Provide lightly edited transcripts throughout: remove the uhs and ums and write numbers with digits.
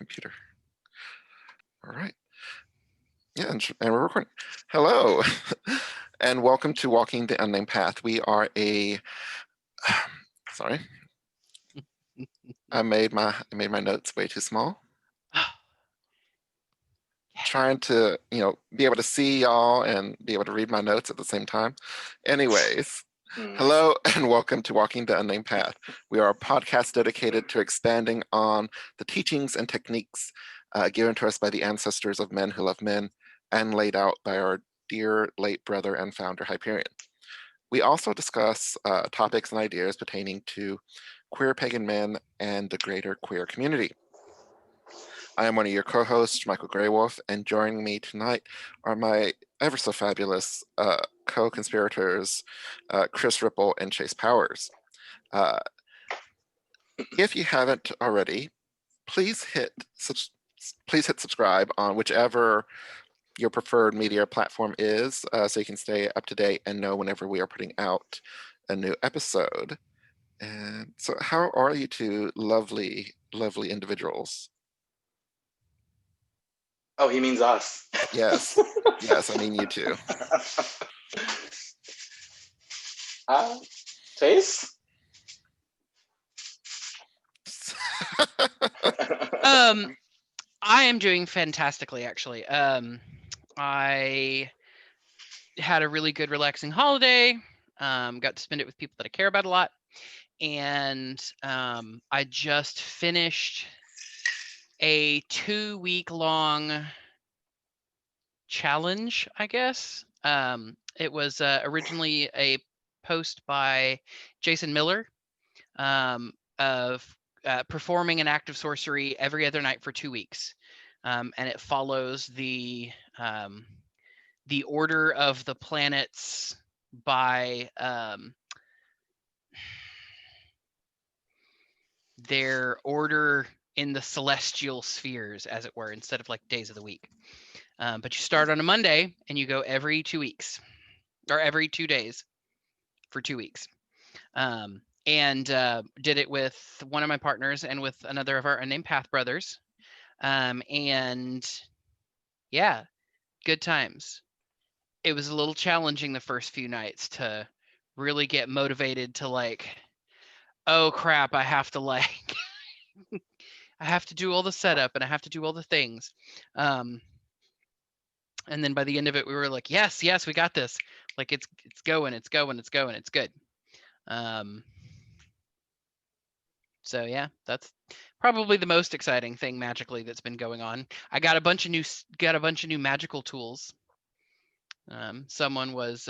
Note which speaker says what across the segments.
Speaker 1: computer. All right. Yeah, and we're recording. Hello, and welcome to Walking the Unnamed Path. We are a sorry. I made my notes way too small. Trying to, be able to see y'all and be able to read my notes at the same time. Anyways, hello and welcome to Walking the Unnamed Path. We are a podcast dedicated to expanding on the teachings and techniques given to us by the ancestors of men who love men and laid out by our dear late brother and founder Hyperion. We also discuss topics and ideas pertaining to queer pagan men and the greater queer community. I am one of your co-hosts, Michael Greywolf, and joining me tonight are my ever so fabulous co-conspirators, Chris Ripple and Chase Powers. If you haven't already, please hit subscribe on whichever your preferred media platform is, so you can stay up to date and know whenever we are putting out a new episode. And so, how are you two lovely, lovely individuals?
Speaker 2: Oh, he means us.
Speaker 1: Yes. Yes, I mean you too.
Speaker 2: Chase?
Speaker 3: I am doing fantastically, actually. I had a really good, relaxing holiday. Got to spend it with people that I care about a lot. And I just finished a 2-week-long challenge, I guess. It was originally a post by Jason Miller of performing an act of sorcery every other night for 2 weeks. And it follows the order of the planets by their order in the celestial spheres, as it were, instead of like days of the week. But you start on a Monday and you go every 2 weeks, or every 2 days for 2 weeks. And did it with one of my partners and with another of our unnamed path brothers. And yeah, good times. It was a little challenging the first few nights to really get motivated to like, oh crap, I have to like I have to do all the setup and I have to do all the things. And then by the end of it we were like, yes, we got this. Like it's going, it's good. So yeah, that's probably the most exciting thing magically that's been going on. I got a bunch of new magical tools. Someone was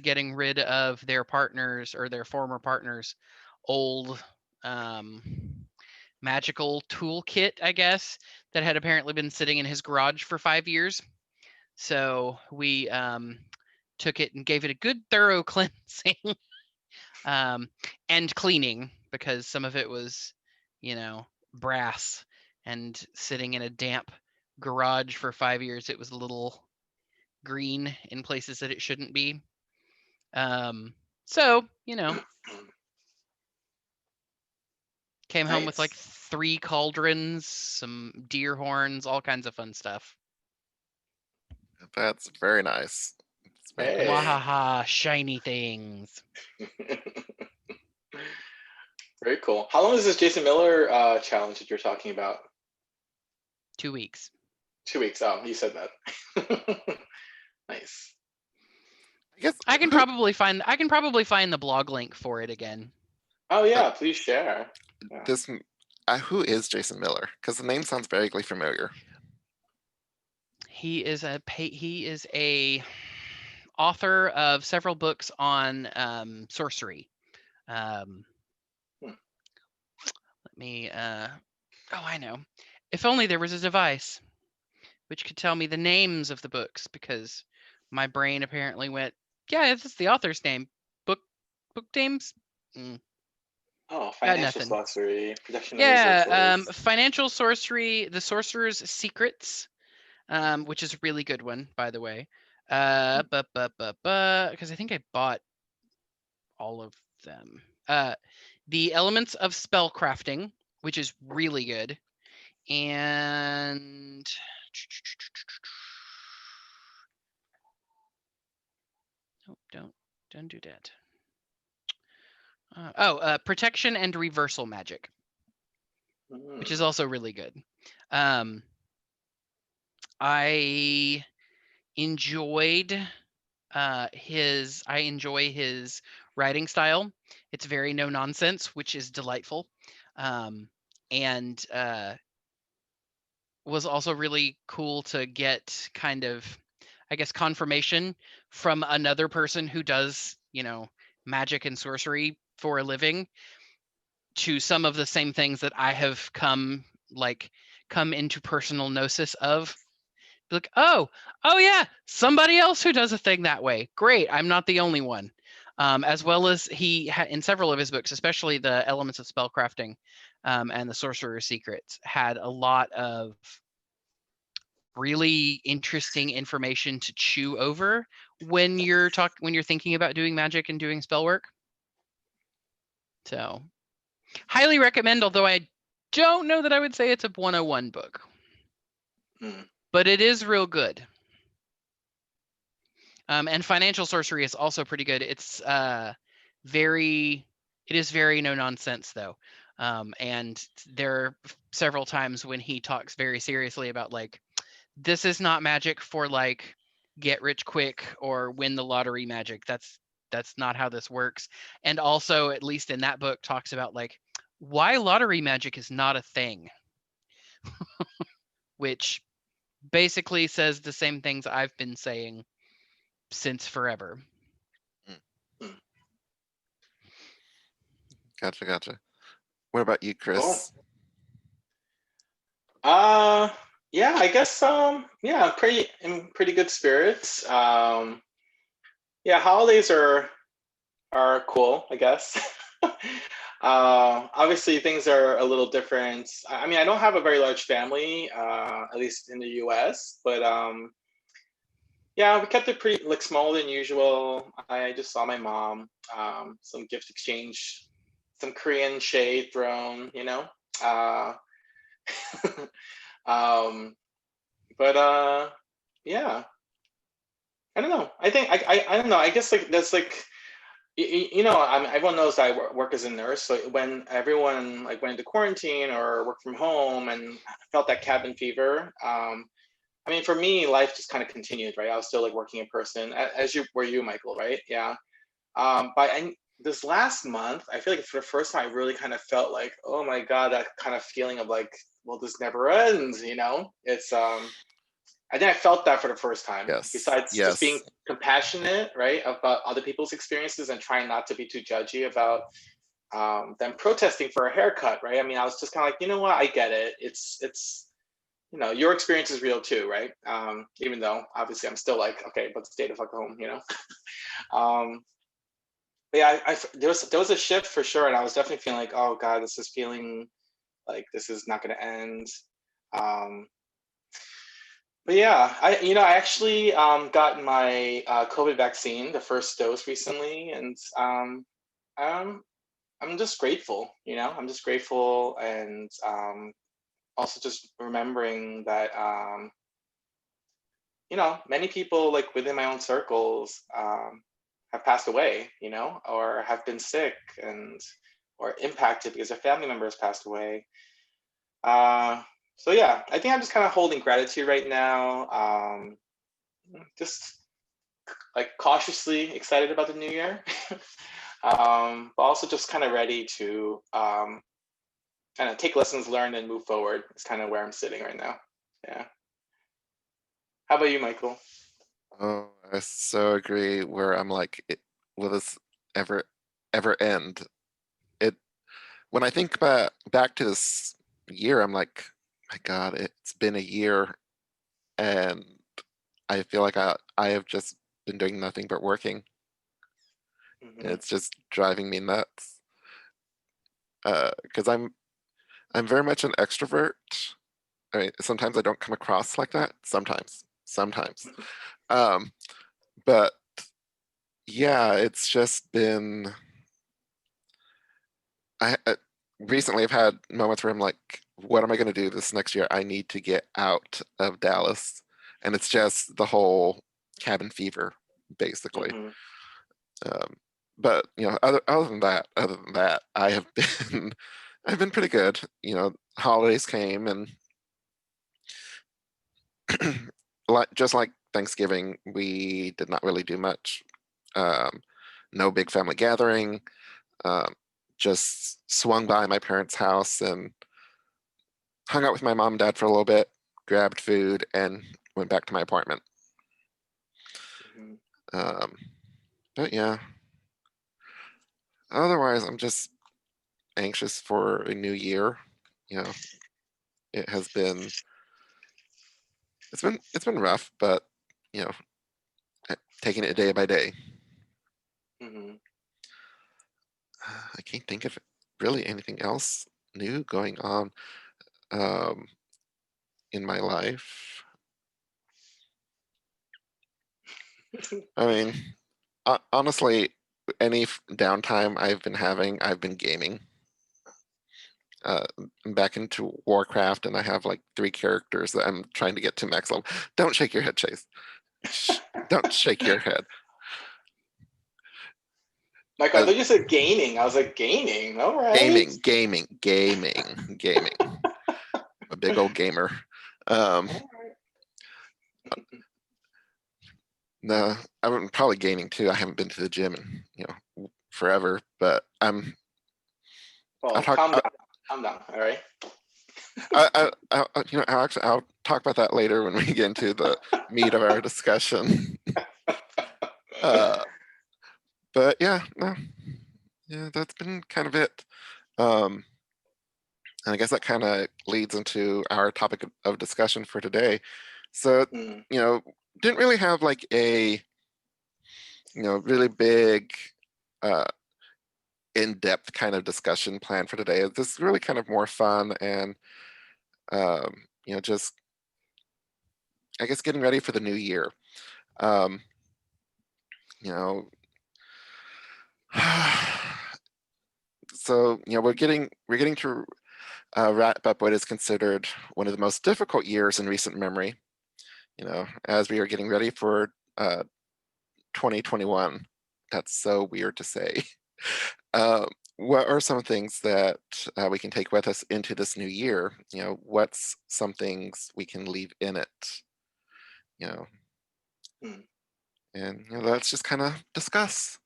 Speaker 3: getting rid of their partners or their former partners' old magical toolkit, I guess, that had apparently been sitting in his garage for 5 years. So we took it and gave it a good thorough cleansing and cleaning, because some of it was, brass, and sitting in a damp garage for 5 years, it was a little green in places that it shouldn't be. So, came home with like 3 cauldrons, some deer horns, all kinds of fun stuff.
Speaker 1: That's very nice.
Speaker 2: Hey.
Speaker 3: Wahaha, shiny things.
Speaker 2: Very cool. How long is this Jason Miller challenge that you're talking about?
Speaker 3: 2 weeks.
Speaker 2: 2 weeks. Oh, you said that. Nice.
Speaker 1: I guess
Speaker 3: I can probably find the blog link for it again.
Speaker 2: Oh yeah, please share. Yeah.
Speaker 1: This who is Jason Miller? Because the name sounds vaguely familiar.
Speaker 3: He is a author of several books on sorcery. Let me I know. If only there was a device which could tell me the names of the books, because my brain apparently went, yeah, this is the author's name. Book names?
Speaker 2: Oh, financial sorcery, protection of resources.
Speaker 3: Financial sorcery, The Sorcerer's Secrets, which is a really good one, by the way. Because I think I bought all of them. The Elements of Spellcrafting, which is really good, And nope, don't do that. Protection and reversal magic, which is also really good. I enjoyed his writing style. It's very no nonsense, which is delightful. And was also really cool to get kind of, I guess, confirmation from another person who does, magic and sorcery for a living, to some of the same things that I have come into personal gnosis of. Like, oh yeah, somebody else who does a thing that way. Great, I'm not the only one. As well as he in several of his books, especially the Elements of Spellcrafting and the Sorcerer's Secrets, had a lot of really interesting information to chew over when you're thinking about doing magic and doing spell work. So, highly recommend, although I don't know that I would say it's a 101 book. But it is real good. And Financial Sorcery is also pretty good. It's very no nonsense though. And there are several times when he talks very seriously about this is not magic for get rich quick or win the lottery magic. That's not how this works. And also, at least in that book, talks about why lottery magic is not a thing. Which basically says the same things I've been saying since forever.
Speaker 1: Gotcha. What about you, Chris?
Speaker 2: Cool. Yeah, I guess yeah, in pretty good spirits. Yeah, holidays are cool, I guess. Obviously things are a little different. I mean, I don't have a very large family, at least in the US, but yeah, we kept it pretty smaller than usual. I just saw my mom, some gift exchange, some Korean shade thrown, but yeah, I don't know. I think I don't know. I guess that's I mean, everyone knows I work as a nurse. So when everyone went into quarantine or worked from home and felt that cabin fever, I mean, for me, life just kind of continued, right? I was still working in person, as you were, Michael, right? Yeah. But this last month, I feel like for the first time, I really kind of felt oh my God, that kind of feeling of well, this never ends, It's I think I felt that for the first time.
Speaker 1: Yes.
Speaker 2: Besides just being compassionate, right, about other people's experiences and trying not to be too judgy about them protesting for a haircut, right? I mean, I was just kind of you know what, I get it. It's your experience is real too, right? Even though obviously I'm still okay, but stay the fuck home, But yeah, there was a shift for sure, and I was definitely feeling oh God, this is feeling this is not going to end. But yeah, I actually got my COVID vaccine, the first dose recently, and I'm just grateful. I'm just grateful, and also just remembering that many people within my own circles have passed away, or have been sick or impacted because their family members passed away. So yeah, I think I'm just kind of holding gratitude right now. Just cautiously excited about the new year, but also just kind of ready to kind of take lessons learned and move forward. It's kind of where I'm sitting right now. Yeah. How about you, Michael?
Speaker 1: Oh, I so agree. Where I'm will this ever end? When I think back to this year, I'm my God, it's been a year, and I feel like I have just been doing nothing but working.
Speaker 2: Mm-hmm.
Speaker 1: It's just driving me nuts. Because I'm very much an extrovert. I mean, sometimes I don't come across like that. Sometimes. But yeah, it's just been. Recently I've had moments where I'm what am I going to do this next year? I need to get out of Dallas. And it's just the whole cabin fever, basically.
Speaker 2: Mhm.
Speaker 1: But other than that, I have been I've been pretty good. Holidays came and just like Thanksgiving, we did not really do much. No big family gathering. Um, just swung by my parents' house and hung out with my mom and dad for a little bit, grabbed food, and went back to my apartment.
Speaker 2: Mhm.
Speaker 1: Um, but yeah, otherwise, I'm just anxious for a new year. You know, it has been it's been rough, but you know, taking it day by day.
Speaker 2: Mhm.
Speaker 1: I can't think of really anything else new going on um, in my life. I mean, honestly, any downtime I've been having, I've been gaming. I'm back into Warcraft, and I have like 3 characters that I'm trying to get to max level. Don't shake your head, Chase. Don't shake your head.
Speaker 2: Michael, I thought you said gaming. I was like, gaming. All right.
Speaker 1: Gaming. A big old gamer. Um,
Speaker 2: All right.
Speaker 1: no, I'm probably gaining too. I haven't been to the gym in forever, but I'll
Speaker 2: Well,
Speaker 1: talk.
Speaker 2: calm down. Calm down. All right.
Speaker 1: I'll talk about that later when we get into the meat of our discussion. uh, but yeah, no, yeah, that's been kind of it. Um, and I guess that kind of leads into our topic of discussion for today. So,
Speaker 2: Mm.
Speaker 1: you know, didn't really have like a really big uh, in-depth kind of discussion plan for today. This is really kind of more fun and just I guess getting ready for the new year. Um, you know, so we're getting to wrap up what is considered one of the most difficult years in recent memory. As we are getting ready for 2021. That's so weird to say. Uh, what are some things that we can take with us into this new year? What's some things we can leave in it? You know,
Speaker 2: Mm.
Speaker 1: and let's just kind of discuss.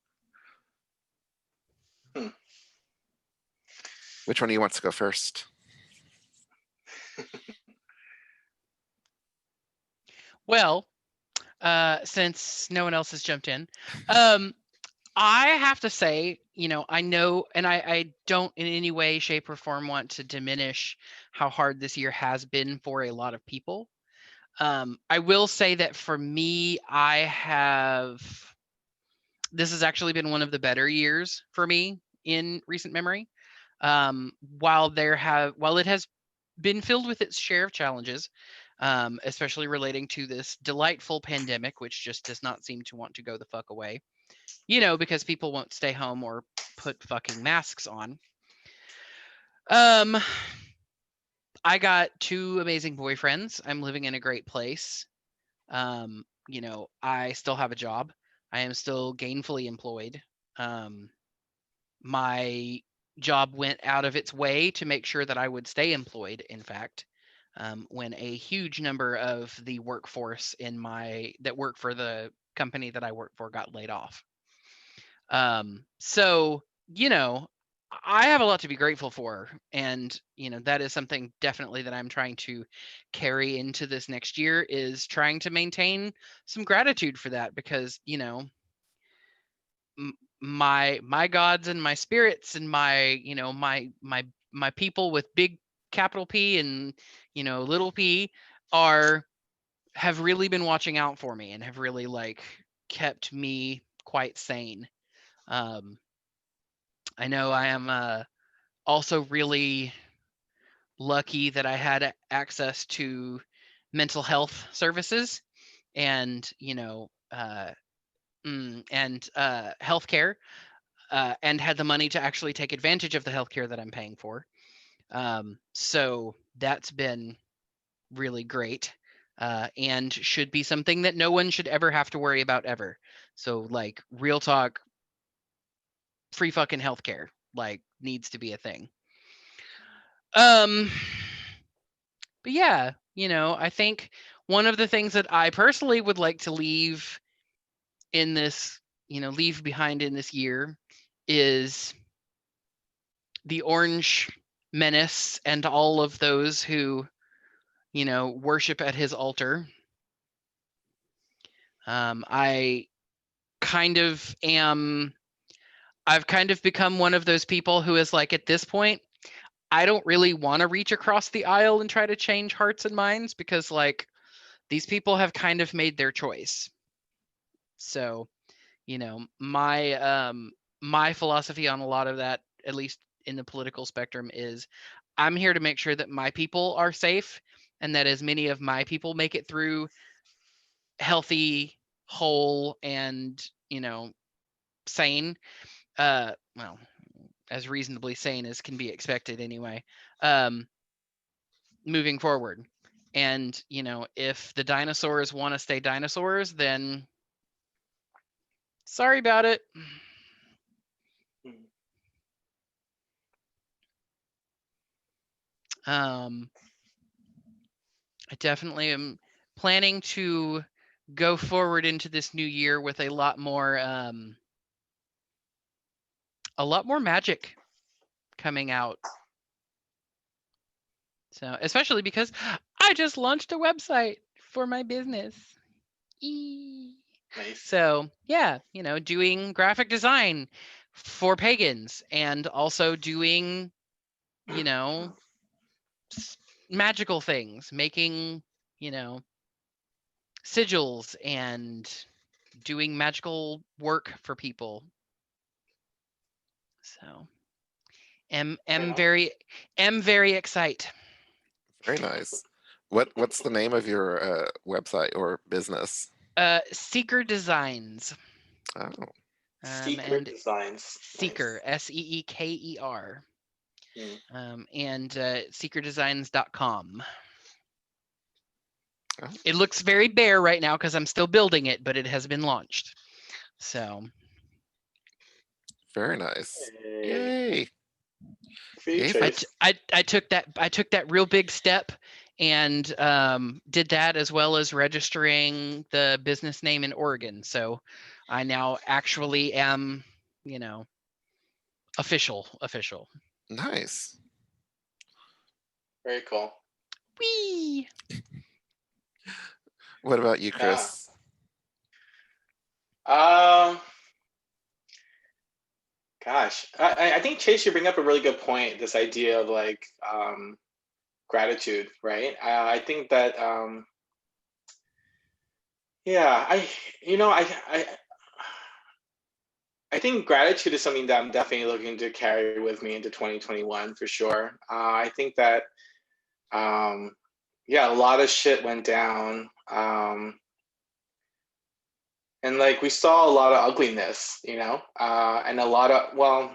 Speaker 2: Hmm.
Speaker 1: Which one of you wants to go first?
Speaker 3: Well, since no one else has jumped in, I have to say, I know, and I don't in any way, shape, or form want to diminish how hard this year has been for a lot of people. I will say that for me, this has actually been one of the better years for me in recent memory. While it has been filled with its share of challenges, especially relating to this delightful pandemic, which just does not seem to want to go the fuck away. Because people won't stay home or put fucking masks on. I got 2 amazing boyfriends. I'm living in a great place. I still have a job. I am still gainfully employed. My job went out of its way to make sure that I would stay employed, in fact, when a huge number of the workforce that work for the company that I work for got laid off. So, I have a lot to be grateful for. And, that is something definitely that I'm trying to carry into this next year, is trying to maintain some gratitude for that, because, my gods and my spirits and my people with big capital P and, little p have really been watching out for me and have really kept me quite sane. I know I am also really lucky that I had access to mental health services and healthcare, and had the money to actually take advantage of the healthcare that I'm paying for. So that's been really great, and should be something that no one should ever have to worry about ever. So like real talk, free fucking healthcare like needs to be a thing. But yeah, I think one of the things that I personally would like to leave in this, leave behind in this year is the Orange Menace and all of those who, worship at his altar. I kind of am, I've kind of become one of those people who is like, at this point, I don't really want to reach across the aisle and try to change hearts and minds because, like, these people have kind of made their choice. So, my philosophy on a lot of that, at least in the political spectrum, is I'm here to make sure that my people are safe and that as many of my people make it through healthy, whole, and sane. Well, as reasonably sane as can be expected anyway. Moving forward. And, if the dinosaurs want to stay dinosaurs, then sorry about it. I definitely am planning to go forward into this new year with a lot more magic coming out. So, especially because I just launched a website for my business.
Speaker 2: Nice.
Speaker 3: So, yeah, doing graphic design for pagans and also doing, magical things, making, sigils and doing magical work for people. So, am very excited.
Speaker 1: Very nice. What's the name of your website or business?
Speaker 3: Seeker Designs.
Speaker 1: Oh,
Speaker 2: Seeker Designs.
Speaker 3: Seeker,
Speaker 2: Nice.
Speaker 3: Seeker.
Speaker 2: Mm.
Speaker 3: And seekerdesigns.com.
Speaker 1: oh,
Speaker 3: It looks very bare right now because I'm still building it, but it has been launched. So
Speaker 1: very nice.
Speaker 2: Hey.
Speaker 1: Yay!
Speaker 3: I took that real big step and did that as well as registering the business name in Oregon. So I now actually am, official.
Speaker 1: Nice.
Speaker 2: Very cool.
Speaker 3: Whee!
Speaker 1: What about you, Chris?
Speaker 2: Gosh, I think Chase, you bring up a really good point. This idea of like gratitude, right? I think that yeah, I think gratitude is something that I'm definitely looking to carry with me into 2021 for sure. I think that yeah, a lot of shit went down. And like we saw a lot of ugliness, and a lot of, well,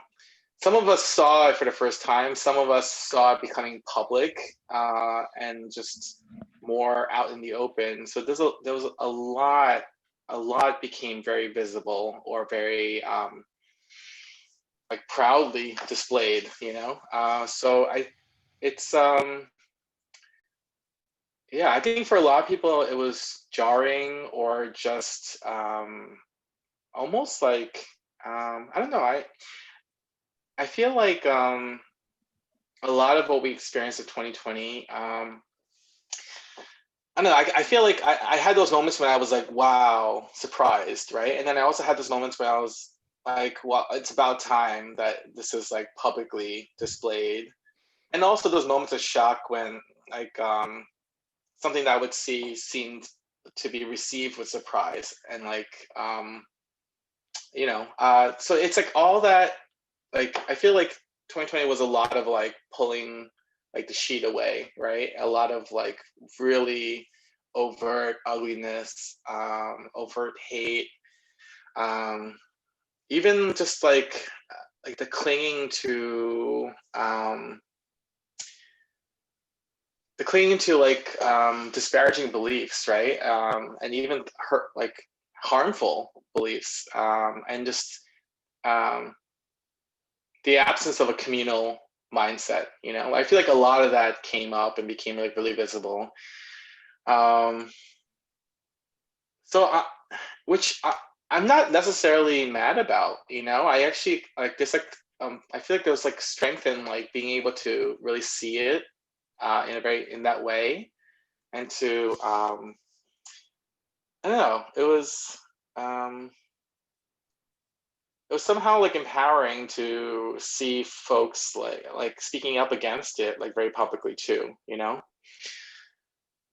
Speaker 2: some of us saw it for the first time. Some of us saw it becoming public and just more out in the open. So there was a lot became very visible or very like proudly displayed, So it's yeah, I think for a lot of people it was jarring or just almost like I don't know. I feel like a lot of what we experienced in 2020. I don't know. I feel like I had those moments when I was like, wow, surprised, right? And then I also had those moments when I was like, well, it's about time that this is like publicly displayed. And also those moments of shock when like something that I would see seemed to be received with surprise and like so it's like all that, like I feel like 2020 was a lot of like pulling like the sheet away, right? A lot of like really overt ugliness, overt hate, even just like the clinging to the clinging to like disparaging beliefs, right? And even hurt, like harmful beliefs, and just the absence of a communal mindset. You know, I feel like a lot of that came up and became like really visible. Um, so, which I'm not necessarily mad about. You know, I actually like this. Like, I feel like there was like strength in like being able to really see it in that way, and to I don't know. It was somehow like empowering to see folks like speaking up against it like very publicly too. You know.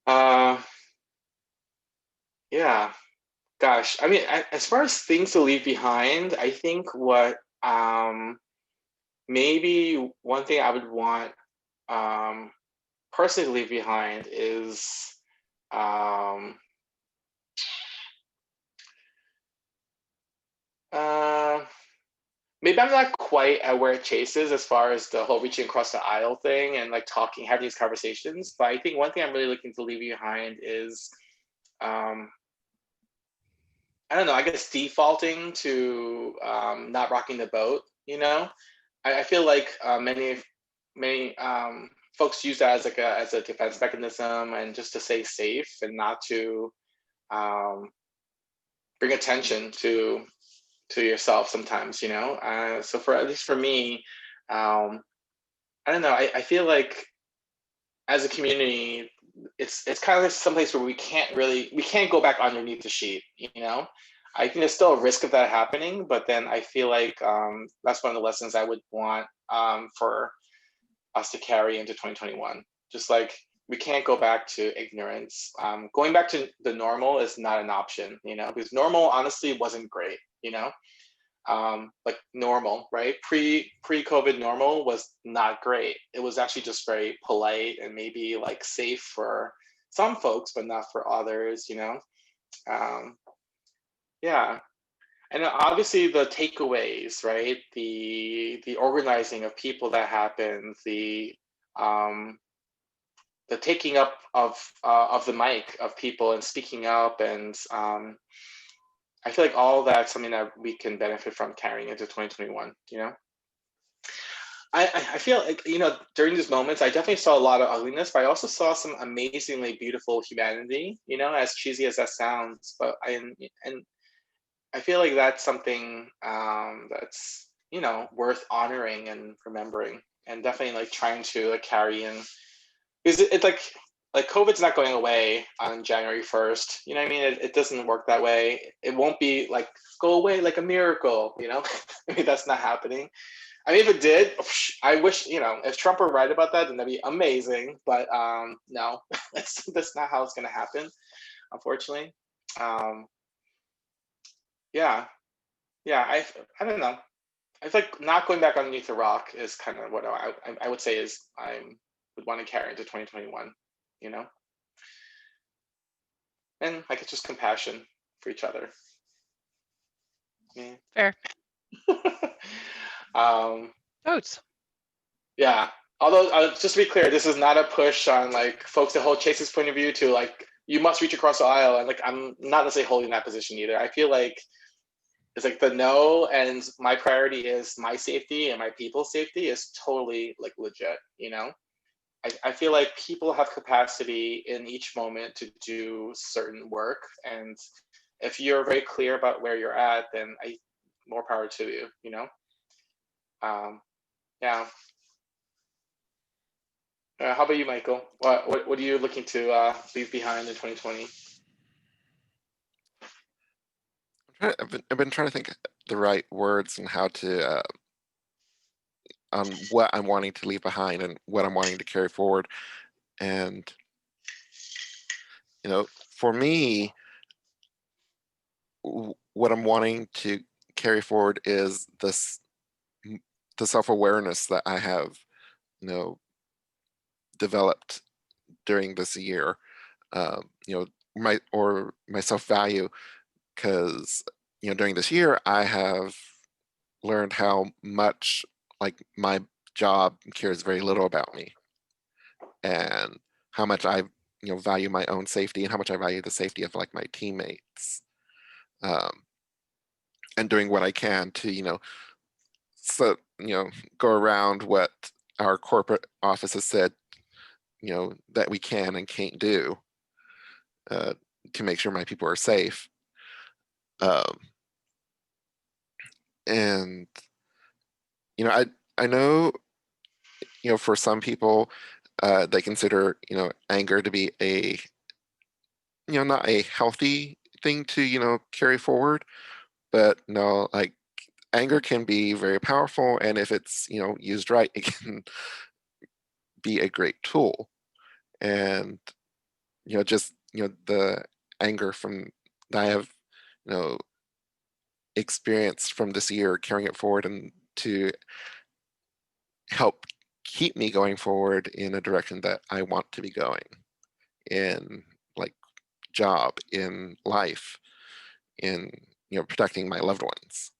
Speaker 2: Uh, yeah. Gosh, I mean, as far as things to leave behind, I think what maybe one thing I would want personally to leave behind is um, uh, maybe I'm not quite at where Chase is as far as the whole reaching across the aisle thing and like talking, having these conversations. But I think one thing I'm really looking to leave behind is um, I don't know, I guess defaulting to not rocking the boat, you know? I feel like many folks use that as like a defense mechanism and just to stay safe and not to um, bring attention to yourself sometimes, you know. So for at least for me, I don't know. I feel like as a community, it's kind of like someplace where we can't go back underneath the sheet, you know. I think there's still a risk of that happening, but then I feel like that's one of the lessons I would want for us to carry into 2021. Just like we can't go back to ignorance. Going back to the normal is not an option, you know, because normal honestly wasn't great, you know. Like normal, right? Pre-COVID normal was not great. It was actually just very polite and maybe like safe for some folks, but not for others, you know. Um, yeah, and obviously the takeaways, right? The organizing of people that happened, um, the taking up of the mic of people and speaking up, and I feel like all that's something that we can benefit from carrying into 2021. You know, I feel like, you know, during these moments, I definitely saw a lot of ugliness, but I also saw some amazingly beautiful humanity. You know, as cheesy as that sounds, but and I feel like that's something that's, you know, worth honoring and remembering, and definitely like trying to like carry in, because it's like COVID's not going away on January 1st. You know what I mean? It doesn't work that way. It won't be like go away like a miracle. You know, I mean that's not happening. I mean, if it did, I wish, you know, if Trump were right about that, then that'd be amazing. But no, that's not how it's going to happen, unfortunately. Um, yeah, yeah. I don't know. I feel like not going back underneath the rock is kind of what I would say is I would want to carry into 2021. You know, and like it's just compassion for each other. Yeah.
Speaker 3: Fair.
Speaker 2: um,
Speaker 3: Votes.
Speaker 2: yeah. Although, just to be clear, this is not a push on like folks that hold Chase's point of view to like you must reach across the aisle, and like I'm not necessarily holding that position either. I feel like it's like the no, and my priority is my safety and my people's safety is totally like legit. You know, I feel like people have capacity in each moment to do certain work, and if you're very clear about where you're at, then more power to you. You know, yeah. How about you, Michael? What are you looking to leave behind in 2020?
Speaker 1: I've been trying to think the right words and how to on what I'm wanting to leave behind and what I'm wanting to carry forward. And you know, for me, what I'm wanting to carry forward is the self-awareness that I have, you know, developed during this year. You know, my self-value, because you know during this year I have learned how much like my job cares very little about me, and how much I value my own safety and how much I value the safety of like my teammates, and doing what I can to so go around what our corporate office has said that we can and can't do, to make sure my people are safe. And I know for some people, they consider anger to be a not a healthy thing to carry forward, but no, like anger can be very powerful, and if it's used right, it can be a great tool. And just the anger from that I have experienced from this year, carrying it forward and to help keep me going forward in a direction that I want to be going in, like job, in life, in protecting my loved ones,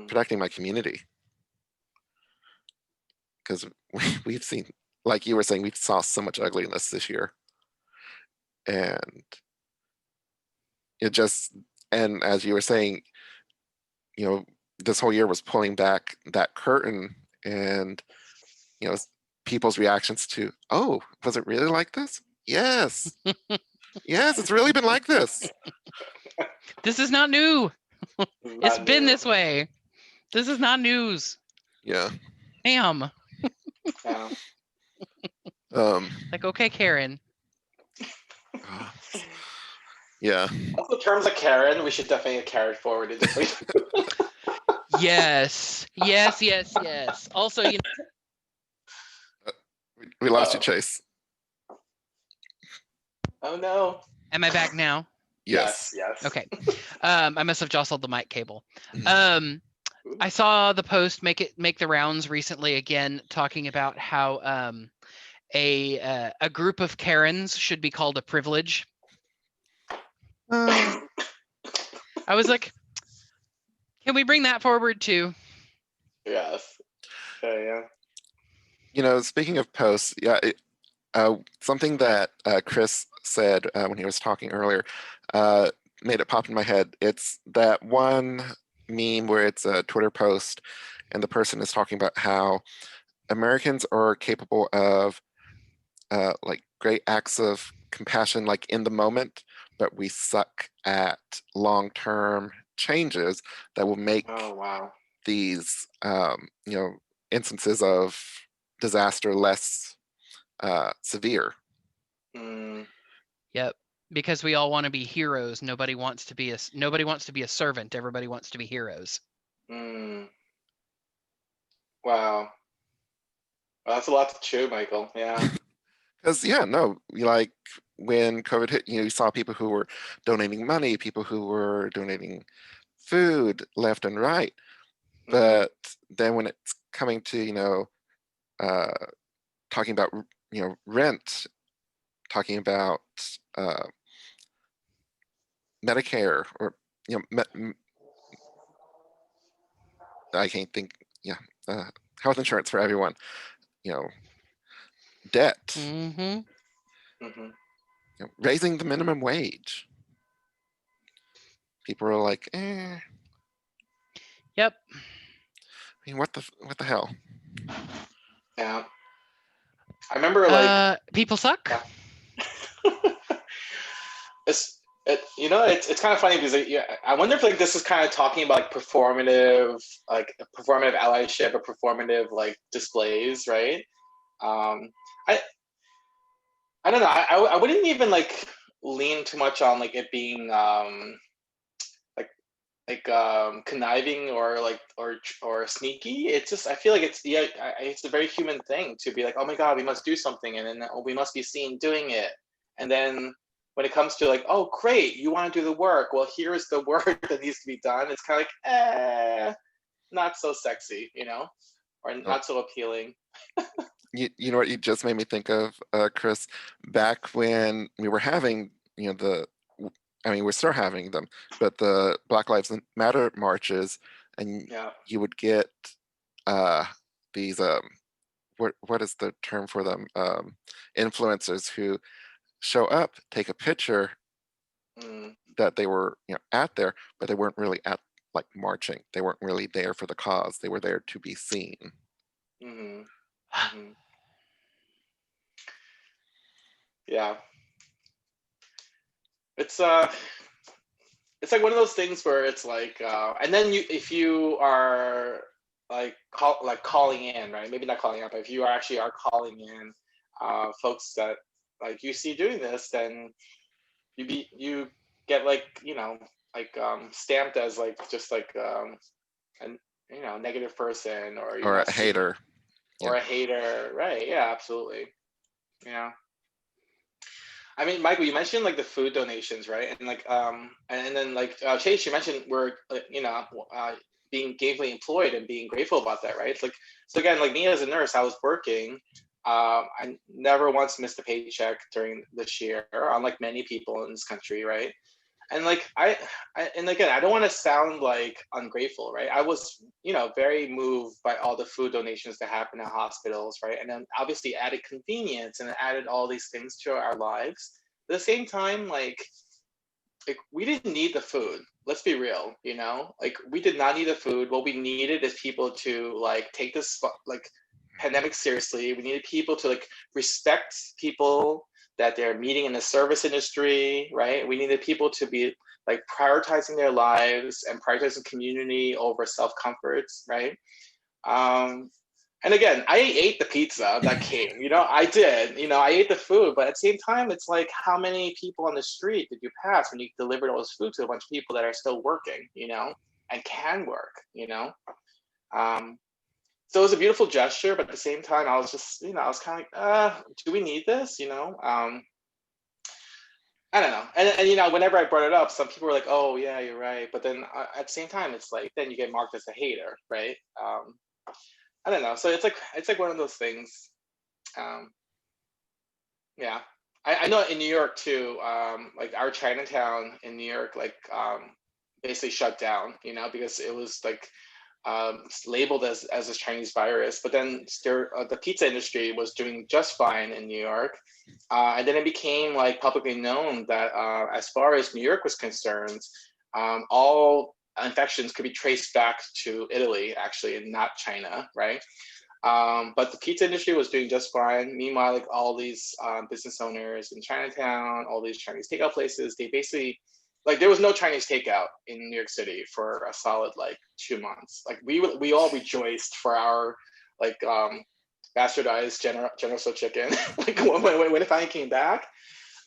Speaker 1: protecting my community. Because we've seen, like you were saying, we saw so much ugliness this year. And and as you were saying, this whole year was pulling back that curtain, and people's reactions to, oh, was it really like this? Yes. Yes, it's really been like this.
Speaker 3: This is not new. It's been this way. This is not news.
Speaker 1: Yeah.
Speaker 3: Damn.
Speaker 2: Yeah.
Speaker 3: Like, okay, Karen.
Speaker 1: Yeah.
Speaker 2: Also, terms of Karen, we should definitely carry it forward.
Speaker 3: Yes. Also,
Speaker 1: we lost you, Chase.
Speaker 2: Oh no.
Speaker 3: Am I back now?
Speaker 2: Yes.
Speaker 3: Okay. I must have jostled the mic cable. I saw the post make the rounds recently again, talking about how a group of Karens should be called a privilege. I was like, can we bring that forward too?
Speaker 2: Yes. Okay, yeah.
Speaker 1: Speaking of posts, yeah, something that Chris said when he was talking earlier made it pop in my head. It's that one meme where it's a Twitter post and the person is talking about how Americans are capable of like great acts of compassion, like in the moment, but we suck at long-term changes that will make these instances of disaster less severe.
Speaker 3: Yep, because we all want to be heroes. Nobody wants to be a servant. Everybody wants to be heroes.
Speaker 2: Wow. Well, that's a lot to chew, Michael. Yeah.
Speaker 1: Because like when COVID hit, you saw people who were donating money, people who were donating food left and right. But then when it's coming to talking about rent, talking about Medicare, or I can't think, health insurance for everyone, debt, raising the minimum wage. People are like,
Speaker 3: Yep.
Speaker 1: I mean, what the hell?
Speaker 2: Yeah. I remember like
Speaker 3: people suck.
Speaker 2: Yeah. It's kind of funny because I wonder if like this is kind of talking about like performative allyship or performative like displays, right? I don't know. I wouldn't even like lean too much on like it being conniving or sneaky. It's just, I feel like it's a very human thing to be like, oh my god, we must do something, and then we must be seen doing it. And then when it comes to like, oh great, you want to do the work, well here's the work that needs to be done, it's kind of like not so sexy, or not so appealing.
Speaker 1: You know what you just made me think of, Chris? Back when we were having we're still having them, but the Black Lives Matter marches, and you would get these what is the term for them? Influencers who show up, take a picture that they were, at there, but they weren't really at like marching. They weren't really there for the cause. They were there to be seen.
Speaker 2: Yeah. It's like one of those things where it's like, and then if you are like calling in, right? Maybe not calling out, but if you actually are calling in folks that like you see doing this, then you get like, stamped as like just like a negative person, or
Speaker 1: Or a hater.
Speaker 2: Or a hater, right? Yeah, absolutely. Yeah. I mean, Michael, you mentioned like the food donations, right? And like, and then like Chase, you mentioned we're, being gainfully employed and being grateful about that, right? It's like, so again, like me as a nurse, I was working. I never once missed a paycheck during this year, unlike many people in this country, right? And like and again, I don't want to sound like ungrateful, right? I was, very moved by all the food donations that happen at hospitals, right? And then obviously added convenience and added all these things to our lives. At the same time, like we didn't need the food. Let's be real, like we did not need the food. What we needed is people to like take this like pandemic seriously. We needed people to like respect people that they're meeting in the service industry, right? We needed people to be like prioritizing their lives and prioritizing community over self-comforts, right? And again, I ate the pizza that came, I did, I ate the food, but at the same time, it's like, how many people on the street did you pass when you delivered all this food to a bunch of people that are still working, and can work, so it was a beautiful gesture, but at the same time, I was just, I was kind of like, do we need this? I don't know. And whenever I brought it up, some people were like, oh, yeah, you're right. But then at the same time, it's like, then you get marked as a hater, right? I don't know. So it's like one of those things. Yeah. I know in New York too, like our Chinatown in New York, like basically shut down, because it was like labeled as a Chinese virus. But then the pizza industry was doing just fine in New York. And then it became like publicly known that as far as New York was concerned, all infections could be traced back to Italy, actually, and not China, right? But the pizza industry was doing just fine. Meanwhile, like all these business owners in Chinatown, all these Chinese takeout places, they basically, like there was no Chinese takeout in New York City for a solid like 2 months. Like we all rejoiced for our like bastardized General Tso chicken. Like when it finally came back,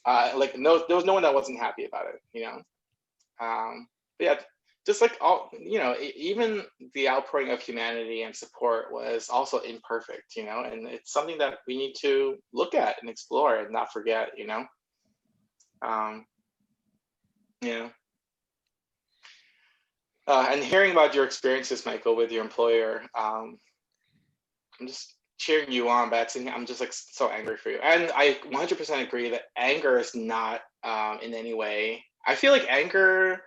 Speaker 2: like no, there was no one that wasn't happy about it, but yeah, just like all, even the outpouring of humanity and support was also imperfect, and it's something that we need to look at and explore and not forget, yeah. And hearing about your experiences, Michael, with your employer, I'm just cheering you on, but I'm just like so angry for you. And I 100% agree that anger is not in any way. I feel like anger,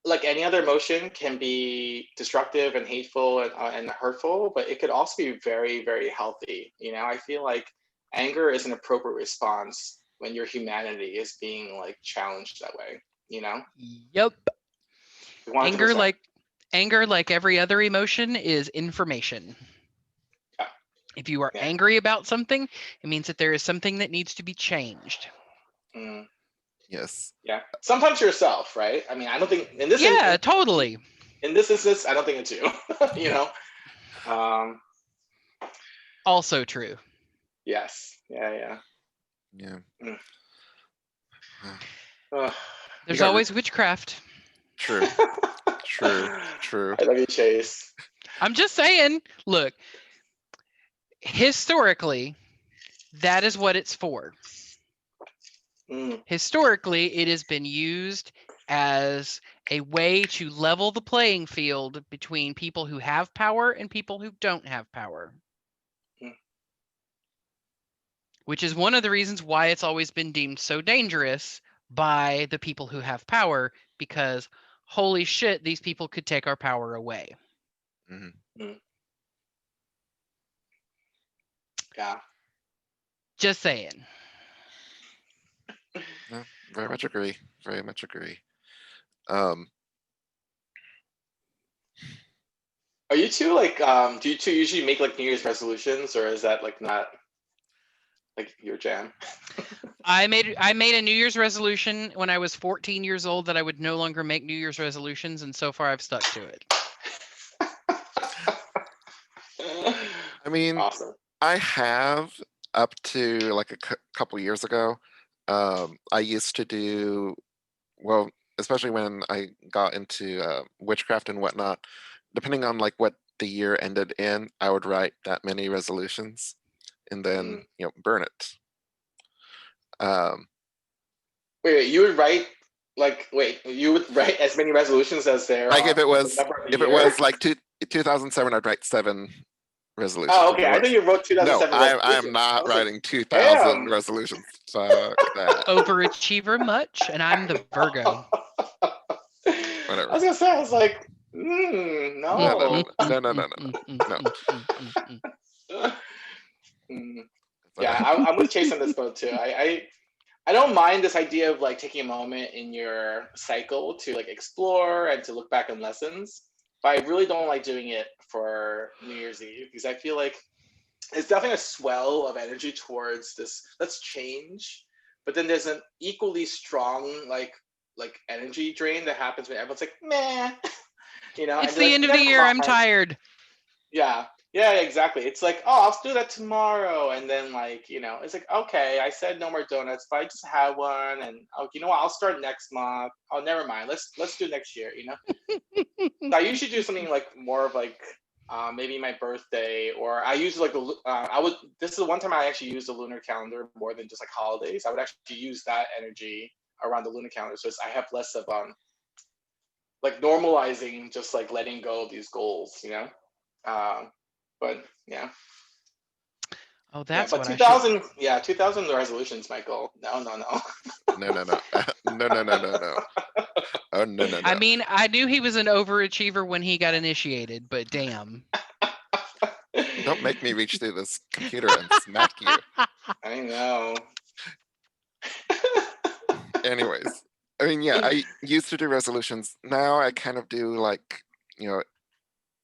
Speaker 2: like any other emotion, can be destructive and hateful and hurtful, but it could also be very, very healthy. I feel like anger is an appropriate response when your humanity is being like challenged that way.
Speaker 3: Yep.
Speaker 2: 100%.
Speaker 3: Anger, like every other emotion, is information.
Speaker 2: Yeah.
Speaker 3: If you are angry about something, it means that there is something that needs to be changed.
Speaker 1: Yes.
Speaker 2: Yeah. Sometimes yourself, right? I mean, I don't think in this.
Speaker 3: Yeah, totally.
Speaker 2: In this instance, I don't think it's you.
Speaker 3: Also true.
Speaker 2: Yes. Yeah.
Speaker 3: There's always witchcraft.
Speaker 1: True. True.
Speaker 2: I love you, Chase.
Speaker 3: I'm just saying, look, historically, that is what it's for. Historically, it has been used as a way to level the playing field between people who have power and people who don't have power. Which is one of the reasons why it's always been deemed so dangerous by the people who have power, because holy shit, these people could take our power away.
Speaker 2: Yeah.
Speaker 3: Just saying.
Speaker 1: Yeah, very much agree. Very much agree. Um,
Speaker 2: Are you two like do you two usually make like New Year's resolutions, or is that like not like your jam?
Speaker 3: I made a New Year's resolution when I was 14 years old that I would no longer make New Year's resolutions, and so far I've stuck to it.
Speaker 1: I mean,
Speaker 2: Awesome.
Speaker 1: I have up to like a couple years ago. I used to do well, especially when I got into witchcraft and whatnot. Depending on like what the year ended in, I would write that many resolutions and then burn it. Um,
Speaker 2: Wait, you would write you would write as many resolutions as there
Speaker 1: like
Speaker 2: are
Speaker 1: if it
Speaker 2: the
Speaker 1: was
Speaker 2: number of the
Speaker 1: if it
Speaker 2: year?
Speaker 1: was like 2007, I'd write 7 resolutions.
Speaker 2: Oh,
Speaker 1: If
Speaker 2: okay.
Speaker 1: it
Speaker 2: I
Speaker 1: was,
Speaker 2: think you wrote
Speaker 1: no,
Speaker 2: 2007
Speaker 1: I am
Speaker 2: resolutions. I
Speaker 1: not
Speaker 2: was like,
Speaker 1: writing 2000
Speaker 2: damn.
Speaker 1: resolutions. Fuck that.
Speaker 3: Overachiever much, and I'm the Virgo.
Speaker 2: I
Speaker 1: Whatever.
Speaker 2: was gonna say, I was like,
Speaker 1: No, no,
Speaker 2: no.
Speaker 1: no, no, no, no, no, no.
Speaker 2: Mm,
Speaker 1: So,
Speaker 2: yeah, I'm with Chase on this boat too. I don't mind this idea of like taking a moment in your cycle to like explore and to look back on lessons, but I really don't like doing it for New Year's Eve because I feel like it's definitely a swell of energy towards this. Let's change, but then there's an equally strong like energy drain that happens when everyone's like, meh, and
Speaker 3: It's
Speaker 2: they're
Speaker 3: the
Speaker 2: like,
Speaker 3: end of the
Speaker 2: never
Speaker 3: year. I'm
Speaker 2: mind.
Speaker 3: tired.
Speaker 2: Yeah. Yeah, exactly. It's like, oh, I'll do that tomorrow. And then like, it's like, okay, I said no more donuts, but I just had one. And oh, you know what? I'll start next month. Oh, never mind. Let's do next year. So I usually do something like more of like maybe my birthday, or I use like this is the one time I actually use the lunar calendar more than just like holidays. I would actually use that energy around the lunar calendar. So I have less of like normalizing, just like letting go of these goals. But yeah.
Speaker 3: Oh,
Speaker 2: Yeah,
Speaker 3: that's
Speaker 2: but
Speaker 3: what I should.
Speaker 2: 2000 resolutions, Michael. No.
Speaker 1: no, no, no, no, no, no, no, no. Oh no, no,
Speaker 3: I
Speaker 1: no.
Speaker 3: mean, I knew he was an overachiever when he got initiated, but damn.
Speaker 1: Don't make me reach through this computer and smack you.
Speaker 2: I know.
Speaker 1: Anyways, I mean, yeah, I used to do resolutions. Now I kind of do like,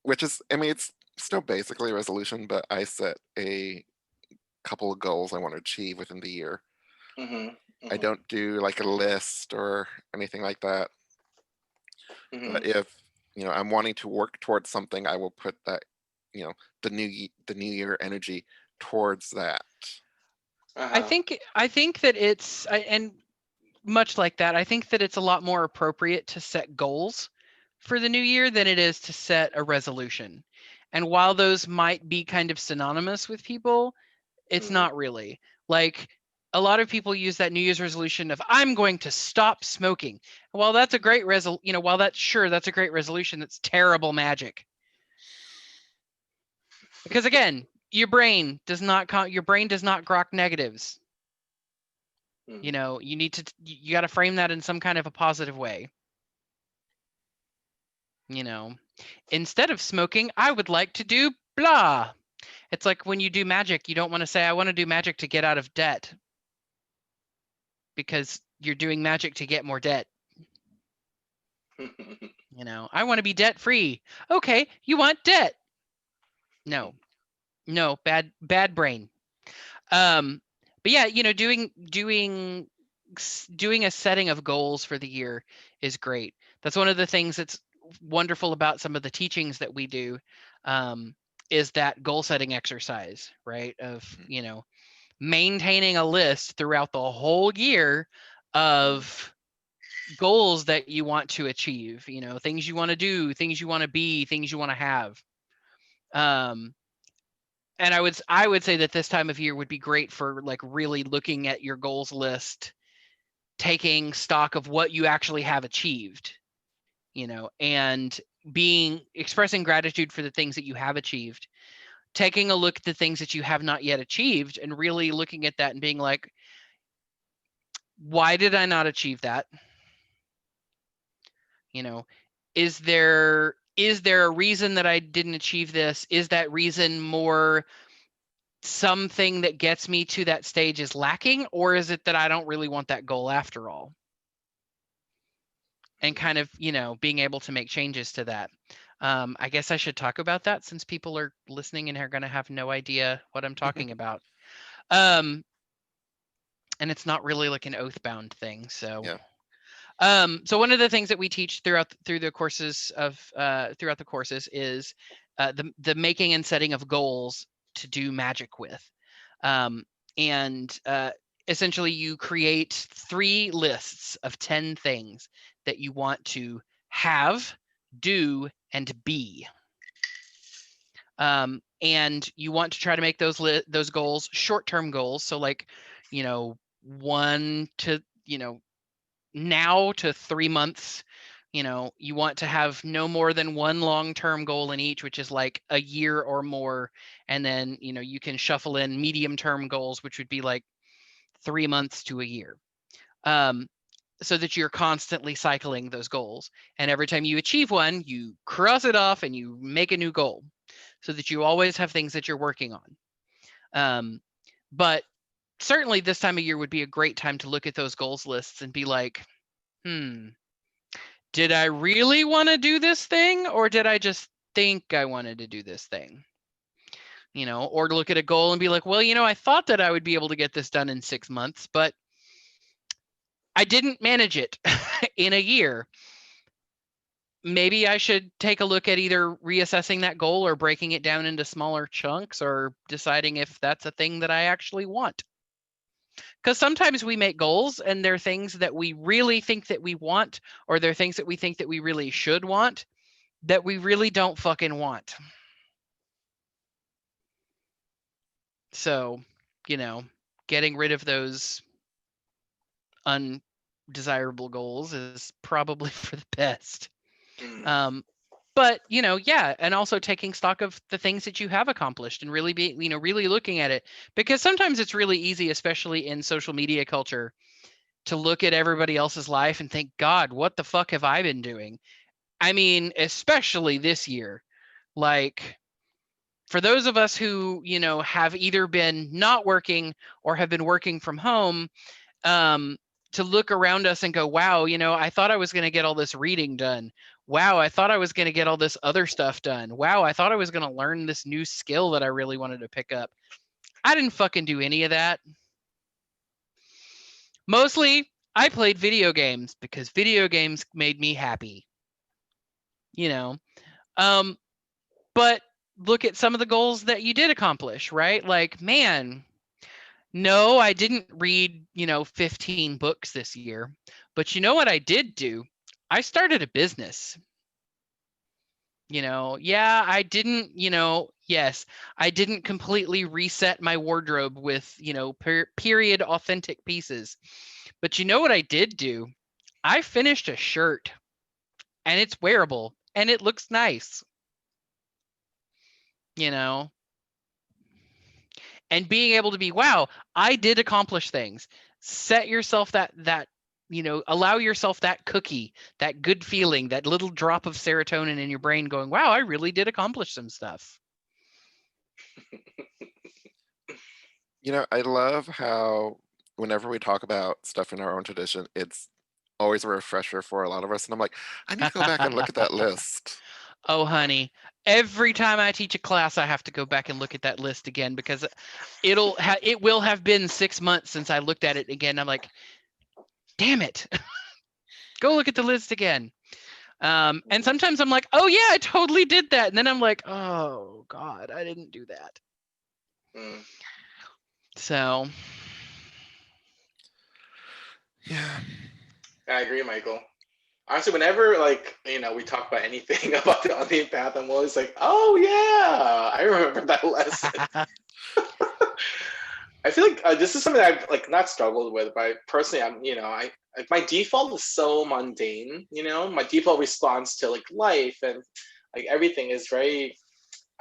Speaker 1: which is, I mean, it's still basically a resolution, but I set a couple of goals I want to achieve within the year. I don't do like a list or anything like that. But if I'm wanting to work towards something, I will put that, the new year energy towards that.
Speaker 3: I think that and much like that, I think that it's a lot more appropriate to set goals for the new year than it is to set a resolution. And while those might be kind of synonymous with people, it's not really. Like a lot of people use that New Year's resolution of I'm going to stop smoking. While that's a great while that's a great resolution, that's terrible magic. Because again, your brain does not grok negatives. You got to frame that in some kind of a positive way. Instead of smoking, I would like to do blah. It's like when you do magic, you don't want to say I want to do magic to get out of debt, because you're doing magic to get more debt. I want to be debt free. Okay, you want debt. No, bad brain. But yeah, doing a setting of goals for the year is great. That's one of the things that's wonderful about some of the teachings that we do, is that goal setting exercise, right? Of, maintaining a list throughout the whole year of goals that you want to achieve, things you want to do, things you want to be, things you want to have. And I would say that this time of year would be great for like really looking at your goals list, taking stock of what you actually have achieved, and expressing gratitude for the things that you have achieved, taking a look at the things that you have not yet achieved and really looking at that and being like, why did I not achieve that? Is there a reason that I didn't achieve this? Is that reason more something that gets me to that stage is lacking, or is it that I don't really want that goal after all? And kind of, being able to make changes to that. I guess I should talk about that since people are listening and are going to have no idea what I'm talking about. And it's not really like an oath-bound thing. So, so one of the things that we teach throughout the courses is the making and setting of goals to do magic with. And essentially you create 3 lists of 10 things that you want to have, do, and be. And you want to try to make those goals short-term goals. So like, 1 to, now to 3 months. You want to have no more than 1 long-term goal in each, which is like a year or more. And then, you can shuffle in medium-term goals, which would be like 3 months to a year. So that you're constantly cycling those goals. And every time you achieve one, you cross it off and you make a new goal so that you always have things that you're working on. But certainly this time of year would be a great time to look at those goals lists and be like, did I really want to do this thing, or did I just think I wanted to do this thing? Or to look at a goal and be like, well, I thought that I would be able to get this done in 6 months, but I didn't manage it in a year. Maybe I should take a look at either reassessing that goal or breaking it down into smaller chunks, or deciding if that's a thing that I actually want. Because sometimes we make goals and they're things that we really think that we want, or they're things that we think that we really should want, that we really don't fucking want. So, getting rid of those undesirable goals is probably for the best. But, and also taking stock of the things that you have accomplished and really really looking at it, because sometimes it's really easy, especially in social media culture, to look at everybody else's life and think, God, what the fuck have I been doing? I mean, especially this year, like, for those of us who, have either been not working or have been working from home, to look around us and go, wow, I thought I was going to get all this reading done. Wow, I thought I was going to get all this other stuff done. Wow, I thought I was going to learn this new skill that I really wanted to pick up. I didn't fucking do any of that. Mostly, I played video games because video games made me happy. But look at some of the goals that you did accomplish, right? Like, man, no, I didn't read, 15 books this year. But you know what I did do? I started a business. Yeah, I didn't, yes, I didn't completely reset my wardrobe with, period authentic pieces. But you know what I did do? I finished a shirt, and it's wearable and it looks nice. And being able to be, wow, I did accomplish things. Set yourself that allow yourself that cookie, that good feeling, that little drop of serotonin in your brain going, wow, I really did accomplish some stuff.
Speaker 1: I love how whenever we talk about stuff in our own tradition, it's always a refresher for a lot of us. And I'm like, I need to go back and look at that list.
Speaker 3: Oh, honey, every time I teach a class, I have to go back and look at that list again, because it will have been 6 months since I looked at it again. I'm like, damn it. Go look at the list again. And sometimes I'm like, oh yeah, I totally did that. And then I'm like, oh God, I didn't do that. So.
Speaker 1: Yeah.
Speaker 2: I agree, Michael. Honestly, whenever we talk about anything about the unnamed path, I'm always like, oh yeah, I remember that lesson. I feel like this is something I've not struggled with, but personally, my default is so mundane. My default response to life and everything is very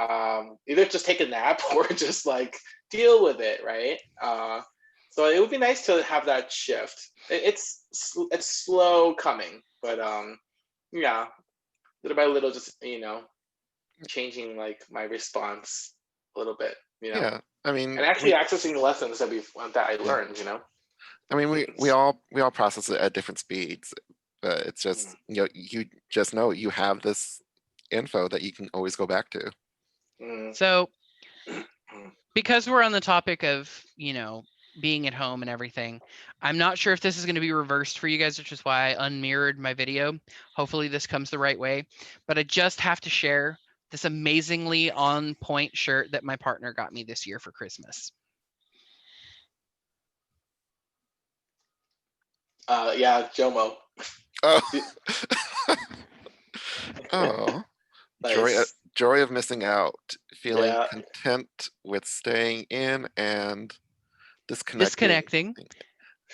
Speaker 2: either just take a nap or just deal with it, right? So it would be nice to have that shift. It's slow coming, but yeah, little by little, just changing my response a little bit. you know,
Speaker 1: Yeah, I mean,
Speaker 2: and actually accessing the lessons that I learned, you know.
Speaker 1: I mean, we all process it at different speeds, but it's just, you know, you just know you have this info that you can always go back to.
Speaker 3: So, because we're on the topic of, you know, being at home and everything, I'm not sure if this is going to be reversed for you guys, which is why I unmirrored my video. Hopefully this comes the right way, but I just have to share this amazingly on point shirt that my partner got me this year for Christmas.
Speaker 2: Yeah, Jomo.
Speaker 1: Oh, oh,
Speaker 2: Nice.
Speaker 1: joy of missing out, feeling
Speaker 2: Yeah.
Speaker 1: content with staying in and
Speaker 3: Disconnecting.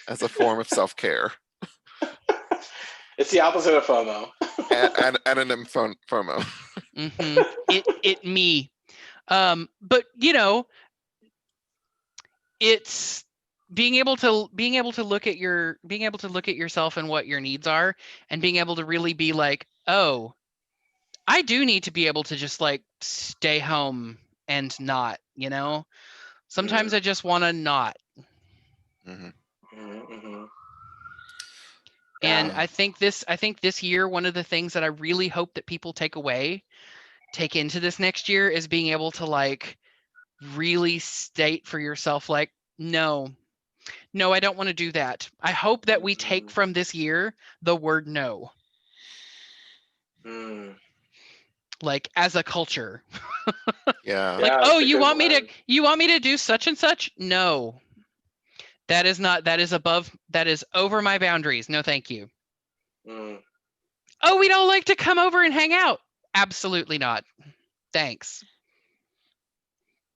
Speaker 1: as a form of self-care.
Speaker 2: It's the opposite of FOMO.
Speaker 1: and an FOMO.
Speaker 3: It me. But you know, it's being able to look at yourself and what your needs are, and being able to really be like, oh, I do need to be able to just like stay home and not, you know, sometimes I just want to not. And
Speaker 2: Yeah.
Speaker 3: I think this year, one of the things that I really hope that people take into this next year is being able to like really state for yourself, like, no, I don't want to do that. I hope that we take from this year the word no. Like, as a culture.
Speaker 1: Yeah.
Speaker 3: Like,
Speaker 2: Yeah,
Speaker 3: oh,
Speaker 2: it's a
Speaker 3: you
Speaker 2: good
Speaker 3: want me
Speaker 2: one.
Speaker 3: to do such and such? No. That is over my boundaries. No, thank you. Oh, we don't like to come over and hang out. Absolutely not. Thanks.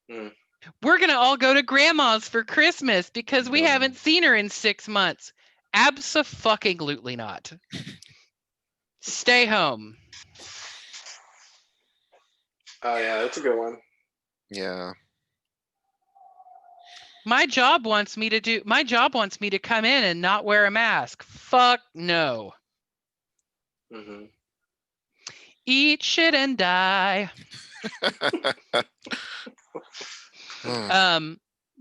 Speaker 3: We're going to all go to grandma's for Christmas because we haven't seen her in 6 months. Abso-fucking-lutely not. Stay home.
Speaker 2: Oh yeah, that's a good one.
Speaker 1: Yeah.
Speaker 3: My job wants me to come in and not wear a mask. Fuck no. Eat shit and die. But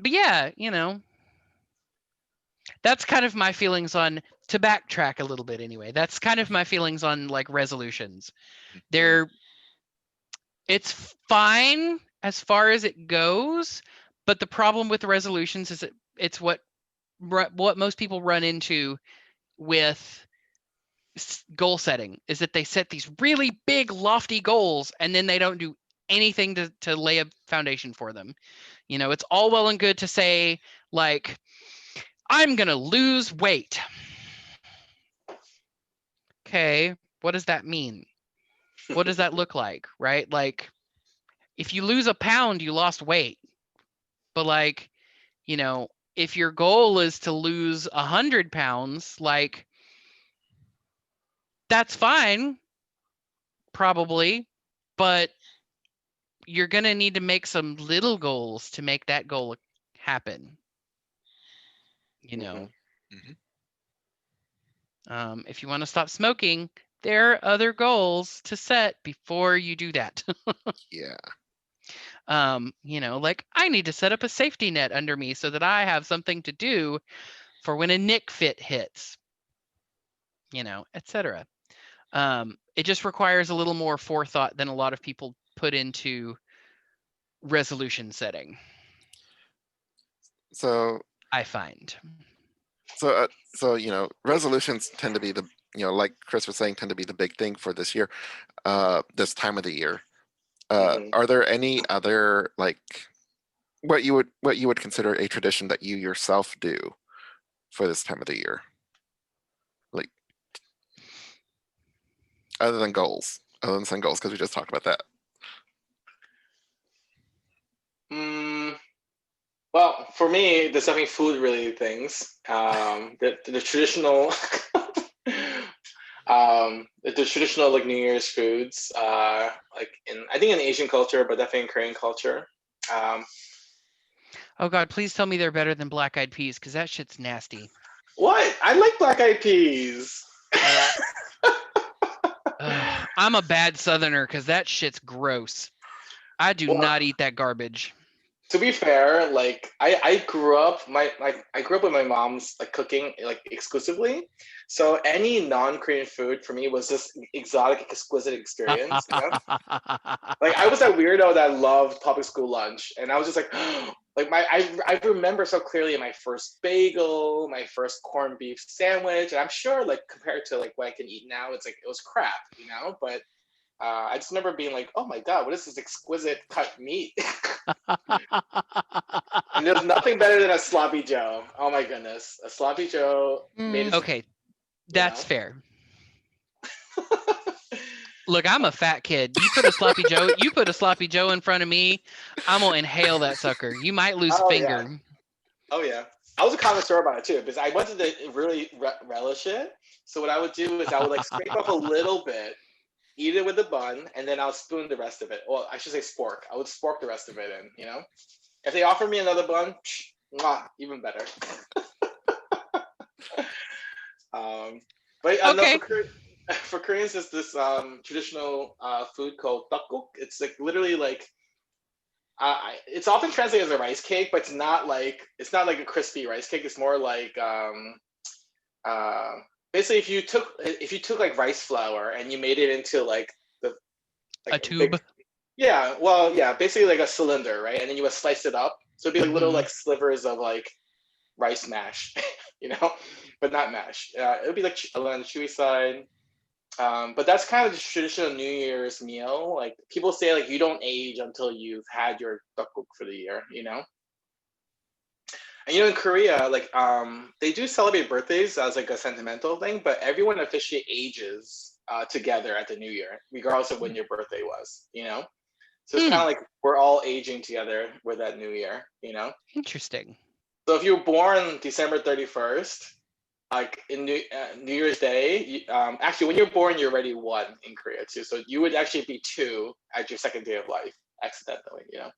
Speaker 3: yeah, you know, that's kind of my feelings on, to backtrack a little bit anyway. That's kind of my feelings on like resolutions. It's fine as far as it goes, but the problem with the resolutions is it's what most people run into with goal setting, is that they set these really big lofty goals and then they don't do anything to lay a foundation for them. You know, it's all well and good to say, like, I'm gonna lose weight. Okay, what does that mean? What does that look like, right? Like, if you lose a pound, you lost weight. But like, you know, if your goal is to lose 100 pounds, like, that's fine, probably, but you're going to need to make some little goals to make that goal happen. You know, if you want to stop smoking, there are other goals to set before you do that.
Speaker 1: Yeah.
Speaker 3: You know, like, I need to set up a safety net under me so that I have something to do for when a Nick fit hits, you know, etc. It just requires a little more forethought than a lot of people put into resolution setting,
Speaker 1: So
Speaker 3: I find.
Speaker 1: So you know, resolutions tend to be the, you know, like Chris was saying, tend to be the big thing for this year, this time of the year. Are there any other, like, what you would consider a tradition that you yourself do for this time of the year, like, other than setting goals, because we just talked about that.
Speaker 2: Well, for me, there's definitely food related things. The traditional, the traditional like New Year's foods. Like I think in Asian culture, but definitely in Korean culture.
Speaker 3: Oh God, please tell me they're better than black eyed peas, because that shit's nasty.
Speaker 2: What? I like black eyed peas.
Speaker 3: I'm a bad southerner because that shit's gross. I do not eat that garbage.
Speaker 2: To be fair, like I grew up I grew up with my mom's like cooking like exclusively. So any non-Korean food for me was this exotic, exquisite experience. You know? Like I was that weirdo that loved public school lunch, and I was just like, like I remember so clearly my first bagel, my first corned beef sandwich, and I'm sure like compared to like what I can eat now, it's like it was crap, you know. But I just remember being like, oh my god, what is this exquisite cut meat? And there's nothing better than a sloppy Joe. Oh my goodness, a sloppy Joe made it.
Speaker 3: Okay, that's
Speaker 2: know?
Speaker 3: fair. Look, I'm a fat kid. You put a sloppy Joe in front of me, I'm gonna inhale that sucker. You might lose a
Speaker 2: Oh yeah.
Speaker 3: finger.
Speaker 2: Oh yeah. I was a connoisseur about it too because I wanted to really relish it. So what I would do is I would like scrape off a little bit, eat it with the bun, and then I'll spoon the rest of it. Well, I should say spork. I would spork the rest of it in. You know, if they offer me another bun, mwah, even better. But no,
Speaker 3: Okay.
Speaker 2: for Koreans, there's this traditional food called tteokguk. It's like literally like it's often translated as a rice cake, but it's not like a crispy rice cake. It's more like uh, basically if you took like rice flour and you made it into like the
Speaker 3: A
Speaker 2: like
Speaker 3: tube.
Speaker 2: big, yeah, well, yeah, basically like a cylinder, right? And then you would slice it up, so it'd be like little like slivers of like rice mash, you know, but not mash. It would be like on the chewy side. But that's kind of the traditional New Year's meal. Like people say, like you don't age until you've had your tteokguk for the year, you know. And you know, in Korea, like they do celebrate birthdays as like a sentimental thing, but everyone officially ages together at the New Year, regardless of when your birthday was, you know. So it's kind of like we're all aging together with that New Year, you know.
Speaker 3: Interesting.
Speaker 2: So if you were born December 31st, like in New Year's Day, actually when you're born, you're already one in Korea too. So you would actually be two at your second day of life, accidentally, you know.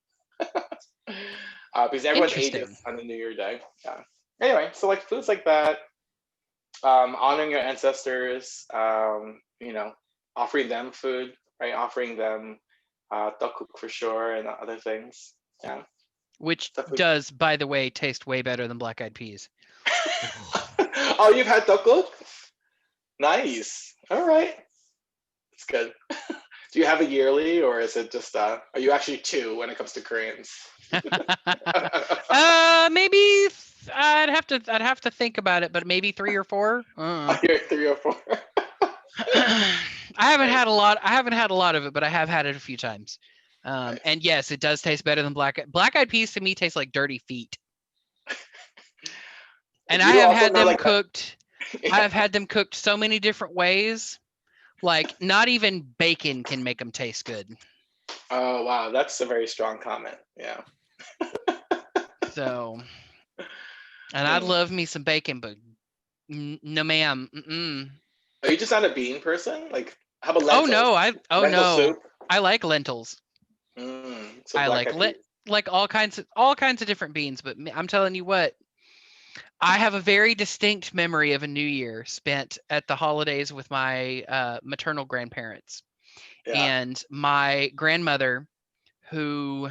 Speaker 2: Because everyone ages on the New Year Day. Yeah. Anyway, so like foods like that, honoring your ancestors, you know, offering them food, right? Offering them tteokguk for sure, and other things. Yeah.
Speaker 3: Which does, by the way, taste way better than black-eyed peas.
Speaker 2: Oh, you've had tteokguk? Nice. All right. It's good. Do you have a yearly, or is it just are you actually two when it comes to Koreans?
Speaker 3: Maybe I'd have to think about it, but maybe 3 or 4.
Speaker 2: You're 3 or 4.
Speaker 3: I haven't had a lot. I haven't had a lot of it, but I have had it a few times. And yes, it does taste better than black-eyed peas. To me, taste like dirty feet. And I have had them cooked. Yeah. I have had them cooked so many different ways. Like not even bacon can make them taste good.
Speaker 2: Oh wow, that's a very strong comment. Yeah.
Speaker 3: So, and I'd love me some bacon, but no, ma'am. Mm-mm.
Speaker 2: Are you just not a bean person? Like, how about lentils?
Speaker 3: Lentil soup? I like lentils.
Speaker 2: So
Speaker 3: I like all kinds of different beans. But I'm telling you what, I have a very distinct memory of a New Year spent at the holidays with my maternal grandparents. Yeah. And my grandmother, who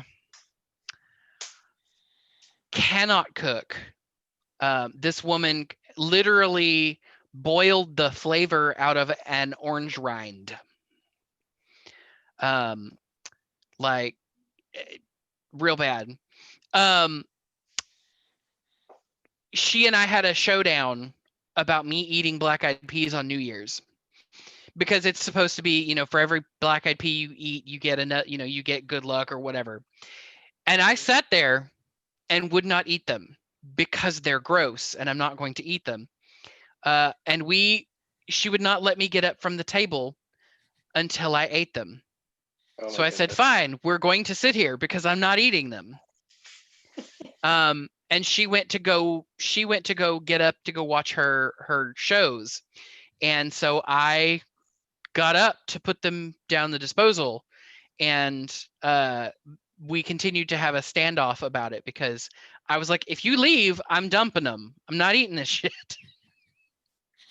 Speaker 3: cannot cook. This woman literally boiled the flavor out of an orange rind. Like real bad. She and I had a showdown about me eating black-eyed peas on New Year's. Because it's supposed to be, you know, for every black-eyed pea you eat, you get you get good luck or whatever. And I sat there and would not eat them because they're gross and I'm not going to eat them. And she would not let me get up from the table until I ate them. Oh so I said, fine, we're going to sit here because I'm not eating them. And she went to go get up to go watch her shows. And so I got up to put them down the disposal, and we continued to have a standoff about it because I was like, if you leave, I'm dumping them. I'm not eating this shit.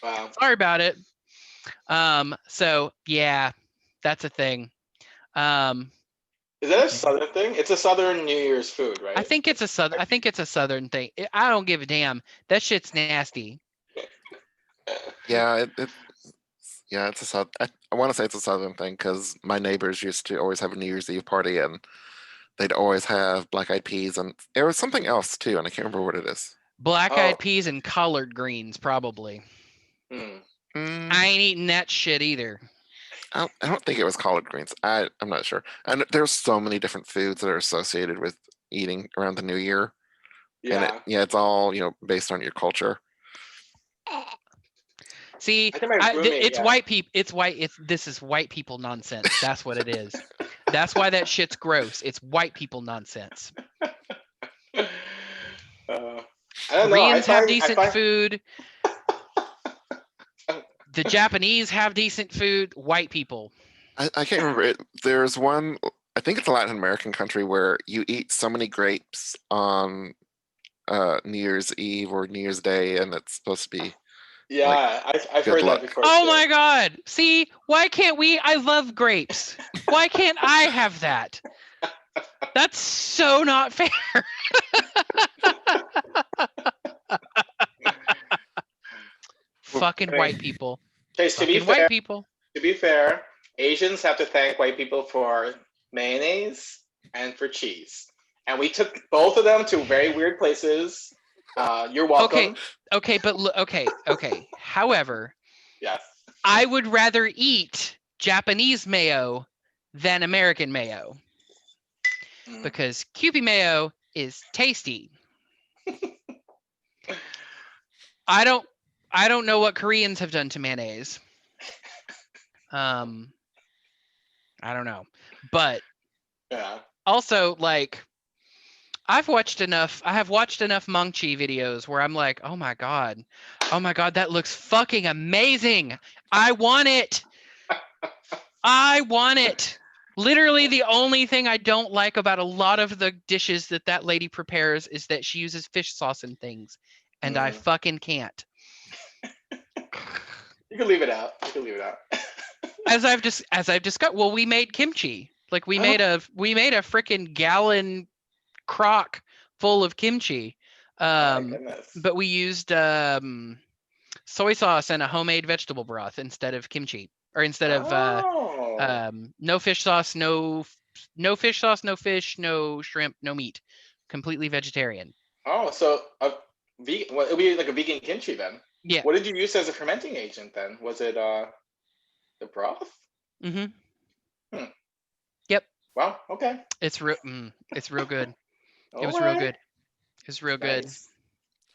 Speaker 3: Wow. Sorry about it. So yeah, that's a thing.
Speaker 2: Is that a southern thing? It's a southern New Year's food, right?
Speaker 3: I think it's a southern thing. I don't give a damn. That shit's nasty.
Speaker 1: Yeah, yeah, it's a south. I want to say it's a southern thing because my neighbors used to always have a New Year's Eve party, and they'd always have black-eyed peas, and there was something else too, and I can't remember what it is.
Speaker 3: Black-eyed peas and collard greens, probably.
Speaker 2: Hmm.
Speaker 3: I ain't eating that shit either.
Speaker 1: I don't think it was collard greens. I'm not sure. And there's so many different foods that are associated with eating around the New Year, and
Speaker 2: Yeah.
Speaker 1: it's all based on your culture.
Speaker 3: See,
Speaker 2: I think my roommate,
Speaker 3: it's
Speaker 2: yeah.
Speaker 3: white people. This is white people nonsense. That's what it is. That's why that shit's gross. It's white people nonsense.
Speaker 2: I don't know.
Speaker 3: Koreans have decent food. The Japanese have decent food. White people.
Speaker 1: I can't remember it. There's one. I think it's a Latin American country where you eat so many grapes on New Year's Eve or New Year's Day, and it's supposed to be.
Speaker 2: Yeah, I've
Speaker 1: good
Speaker 2: heard
Speaker 1: luck.
Speaker 2: that before.
Speaker 3: Oh
Speaker 2: too.
Speaker 3: my God. See, why can't we? I love grapes. Why can't I have that? That's so not fair. Fucking white people.
Speaker 2: Okay, to be
Speaker 3: Fucking white
Speaker 2: fair,
Speaker 3: people.
Speaker 2: Asians have to thank white people for mayonnaise and for cheese. And we took both of them to very weird places. You're welcome.
Speaker 3: Okay, but okay. However,
Speaker 2: Yes.
Speaker 3: I would rather eat Japanese mayo than American mayo because Kewpie mayo is tasty. I don't know what Koreans have done to mayonnaise. I don't know, but
Speaker 2: Yeah.
Speaker 3: also like I have watched enough Mangchi videos where I'm like, oh my god, that looks fucking amazing. I want it. Literally the only thing I don't like about a lot of the dishes that lady prepares is that she uses fish sauce and things, and I fucking can't.
Speaker 2: You can leave it out.
Speaker 3: As I've discussed, well, we made kimchi. Like we made a freaking gallon crock full of kimchi.
Speaker 2: Oh my goodness.
Speaker 3: But we used soy sauce and a homemade vegetable broth instead of kimchi, or instead of no fish sauce, no fish sauce, no fish, no shrimp, no meat, completely vegetarian.
Speaker 2: Oh, so vegan? Well, it'll be like a vegan kimchi then.
Speaker 3: Yeah.
Speaker 2: What did you use as a fermenting agent then? Was it the broth?
Speaker 3: Mm-hmm. Yep.
Speaker 2: Wow. Okay.
Speaker 3: It's real. It's real good. It was
Speaker 2: All
Speaker 3: real
Speaker 2: right.
Speaker 3: good. It's real good.
Speaker 2: Nice.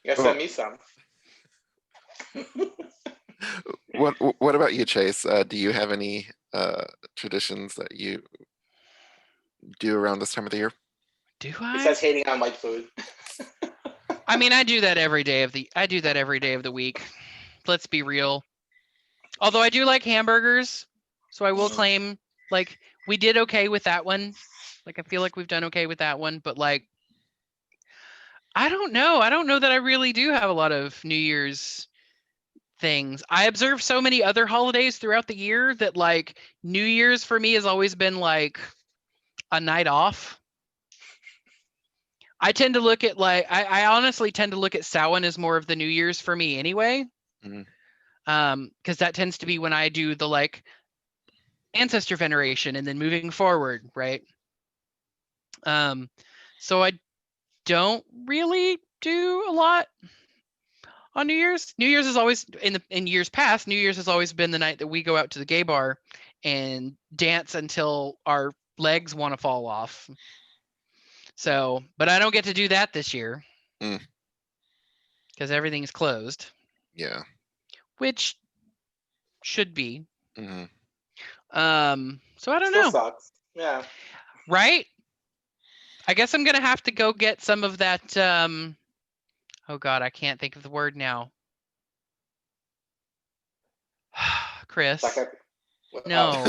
Speaker 2: You gotta send me some.
Speaker 1: What about you, Chase? Do you have any traditions that you do around this time of the year?
Speaker 3: Do I?
Speaker 2: Besides hating on white food.
Speaker 3: I mean, I do that every day of the week. Let's be real. Although I do like hamburgers, so I will claim like we did okay with that one. Like I feel like we've done okay with that one, but like I don't know. I don't know that I really do have a lot of New Year's things. I observe so many other holidays throughout the year that like New Year's for me has always been like a night off. I tend to look at like I honestly tend to look at Samhain as more of the New Year's for me anyway. Because that tends to be when I do the like ancestor veneration and then moving forward, right? So I don't really do a lot on New Year's. New Year's is always in years past. New Year's has always been the night that we go out to the gay bar and dance until our legs want to fall off. So, but I don't get to do that this year because everything's closed.
Speaker 1: Yeah.
Speaker 3: Which should be.
Speaker 1: Mm-hmm.
Speaker 3: So I don't
Speaker 2: Still
Speaker 3: know.
Speaker 2: Sucks. Yeah.
Speaker 3: Right? I guess I'm gonna have to go get some of that. Oh God, I can't think of the word now. Chris. No.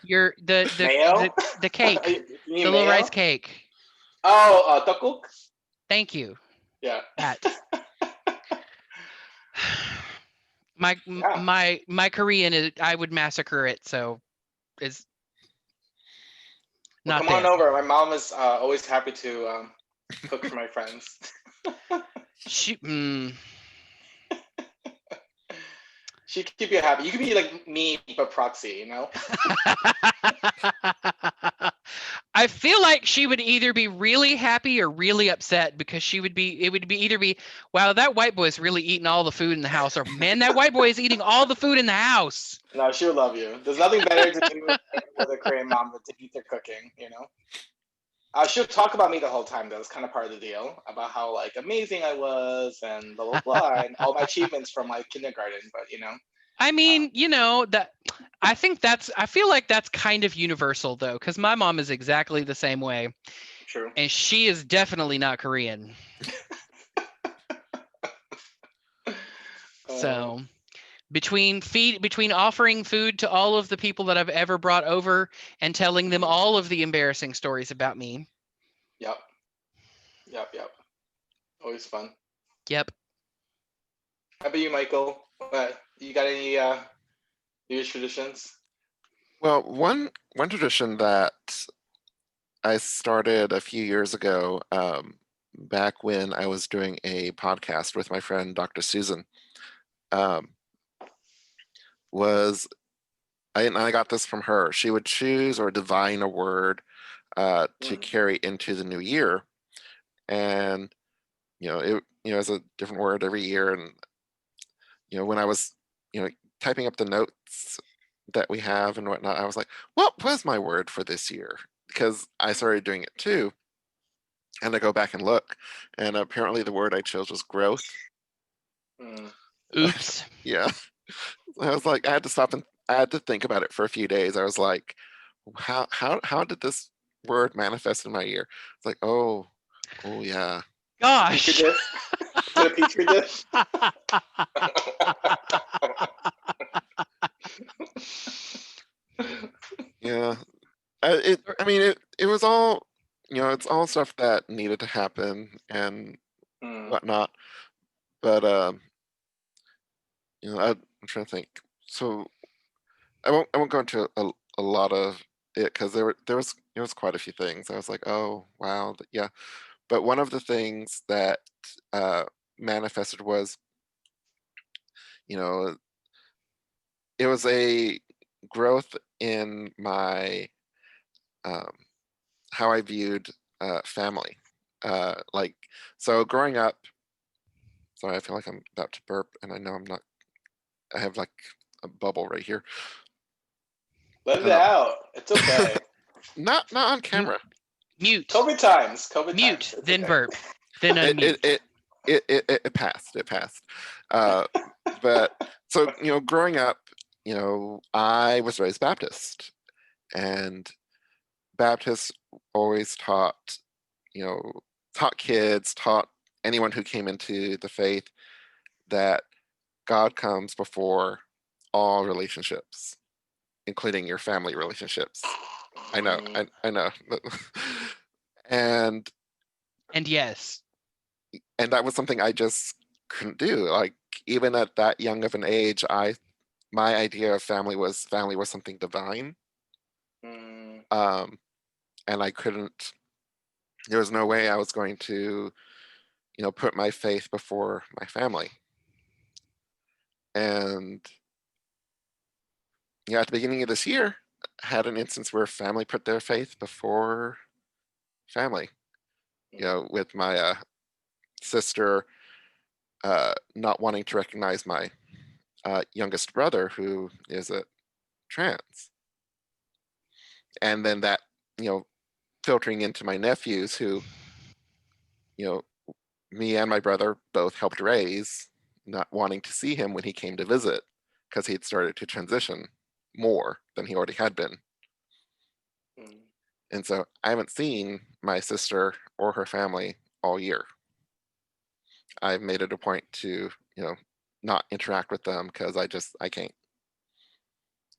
Speaker 3: You're the cake. The little rice cake.
Speaker 2: Oh, tteokguk?
Speaker 3: Thank you.
Speaker 2: Yeah.
Speaker 3: That. My Korean is I would massacre it, so is Not
Speaker 2: come on
Speaker 3: there.
Speaker 2: over. My mom is always happy to cook for my friends.
Speaker 3: She,
Speaker 2: She'd keep you happy. You could be like me, but proxy, you know?
Speaker 3: I feel like she would either be really happy or really upset because it would be either be, wow, that white boy is really eating all the food in the house, or man, that white boy is eating all the food in the house.
Speaker 2: No, she would love you. There's nothing better to do with a Korean mom than to eat their cooking, you know? She'll talk about me the whole time, though. It's kind of part of the deal, about how like amazing I was and blah blah blah, and all my achievements from like kindergarten. But you know,
Speaker 3: I mean, that I feel like that's kind of universal though, because my mom is exactly the same way.
Speaker 2: true.
Speaker 3: And she is definitely not Korean. So between offering food to all of the people that I've ever brought over and telling them all of the embarrassing stories about me.
Speaker 2: Yep. Always fun.
Speaker 3: Yep.
Speaker 2: How about you, Michael? You got any New Year's traditions?
Speaker 1: Well, one tradition that I started a few years ago, back when I was doing a podcast with my friend Dr. Susan, was I got this from her. She would choose or divine a word to carry into the new year, and it is a different word every year. And when I was typing up the notes that we have and whatnot, I was like, what was my word for this year? Because I started doing it too. And I go back and look, and apparently the word I chose was growth.
Speaker 3: Oops.
Speaker 1: Yeah. I was like, I had to stop and I had to think about it for a few days. I was like, how did this word manifest in my year? It's like, oh yeah.
Speaker 3: Gosh.
Speaker 2: The petri dish.
Speaker 1: Yeah. It was all, it's all stuff that needed to happen and whatnot. But I'm trying to think. So I won't go into a lot of it because there was quite a few things. I was like, oh wow, yeah. But one of the things that manifested was, it was a growth in my how I viewed family. So growing up, sorry, I feel like I'm about to burp, and I know I'm not. I have like a bubble right here.
Speaker 2: Let it out. It's okay.
Speaker 1: Not on camera.
Speaker 3: Mute.
Speaker 2: COVID times.
Speaker 3: Mute. Then
Speaker 2: okay.
Speaker 3: burp. Then unmute.
Speaker 1: It passed. It passed. But so growing up, I was raised Baptist, and Baptists always taught kids, taught anyone who came into the faith that God comes before all relationships, including your family relationships. I know. And
Speaker 3: yes.
Speaker 1: And that was something I just couldn't do. Like, even at that young of an age, my idea of family was something divine. And I couldn't, there was no way I was going to, put my faith before my family. And at the beginning of this year, I had an instance where family put their faith before family. With my sister not wanting to recognize my youngest brother, who is a trans, and then that filtering into my nephews, who me and my brother both helped raise, not wanting to see him when he came to visit because he had started to transition more than he already had been. And so I haven't seen my sister or her family all year. I've made it a point to not interact with them because I can't.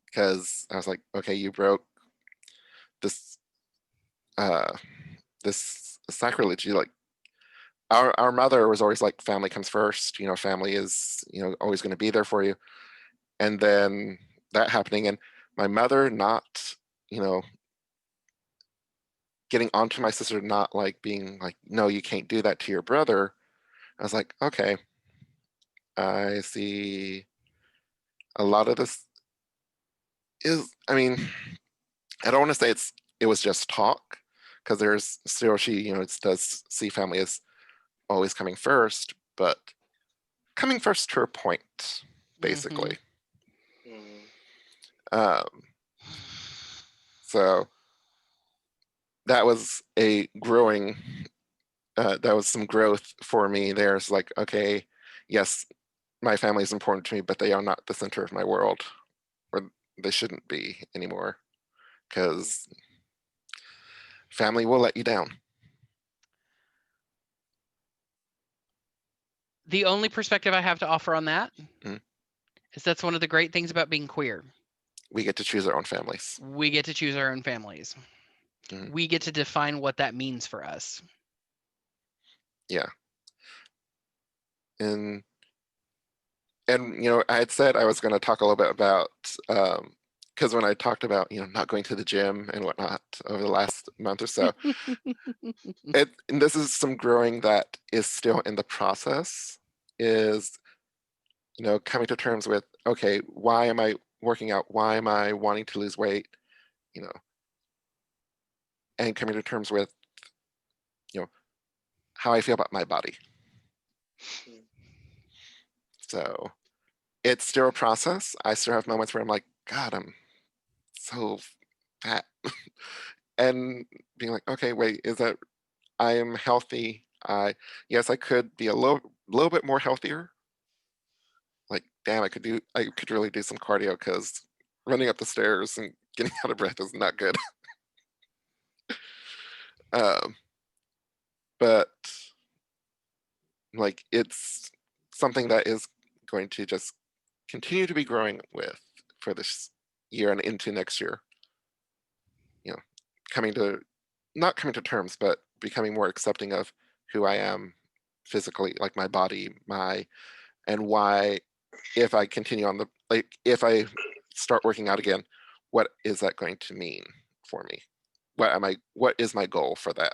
Speaker 1: Because I was like, okay, you broke this this sacrilege. Like, our mother was always like, family comes first. Family is always going to be there for you. And then that happening, and my mother not getting onto my sister, not like being like, no, you can't do that to your brother. I was like, okay, I see a lot of this is, I mean, I don't want to say it was just talk, because there's still, she, it does see family as always coming first, but coming first to her point, basically. Um, so that was a growing, that was some growth for me. There's like, okay, yes, my family is important to me, but they are not the center of my world, or they shouldn't be anymore, because family will let you down.
Speaker 3: The only perspective I have to offer on that
Speaker 1: Mhm.
Speaker 3: is that's one of the great things about being queer.
Speaker 1: We get to choose our own families.
Speaker 3: We get to choose our own families.
Speaker 1: Mhm.
Speaker 3: We get to define what that means for us.
Speaker 1: Yeah. And I had said I was going to talk a little bit about, because when I talked about not going to the gym and whatnot over the last month or so, and this is some growing that is still in the process, is coming to terms with, okay, why am I working out? Why am I wanting to lose weight? And coming to terms with how I feel about my body. So it's still a process. I still have moments where I'm like, God, I'm so fat. And being like, okay, wait, is that I am healthy? Yes, I could be a little bit more healthier. Like, damn, I could really do some cardio, because running up the stairs and getting out of breath is not good. um, but like, it's something that is going to just continue to be growing with for this year and into next year. Not coming to terms, but becoming more accepting of who I am physically, like my body, and why, if I continue on if I start working out again, what is that going to mean for me? What is my goal for that?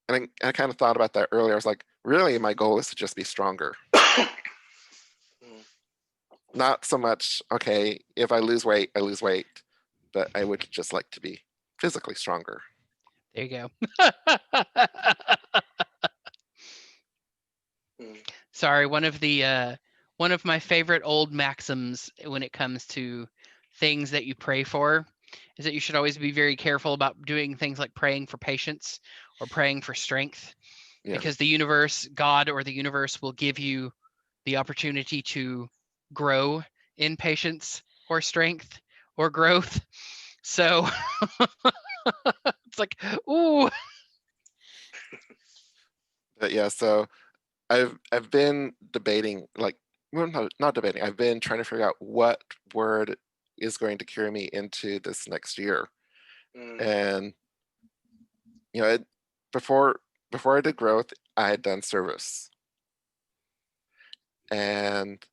Speaker 1: And I kind of thought about that earlier. I was like, really, my goal is to just be stronger. Not so much, okay, if I lose weight, I lose weight, but I would just like to be physically stronger.
Speaker 3: There you go. Sorry, one of my favorite old maxims when it comes to things that you pray for is that you should always be very careful about doing things like praying for patience or praying for strength,
Speaker 1: Yeah.
Speaker 3: because the universe, God or the universe, will give you the opportunity to grow in patience or strength or growth. So it's like, ooh.
Speaker 1: But yeah, so I've been debating, like, well, not debating. I've been trying to figure out what word is going to carry me into this next year. And before I did growth, I had done service. And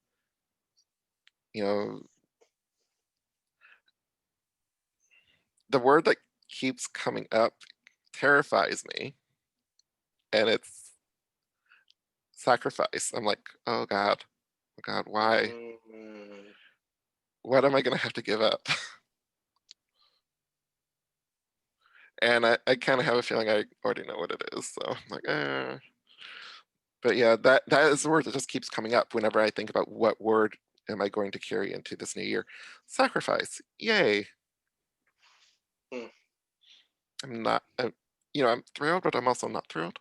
Speaker 1: the word that keeps coming up terrifies me, and it's sacrifice. I'm like, oh God, why? What am I going to have to give up? And I kind of have a feeling I already know what it is. So I'm like, But yeah, that is the word that just keeps coming up whenever I think about what word am I going to carry into this new year. Sacrifice. Yay. I'm not, I'm thrilled, but I'm also not thrilled.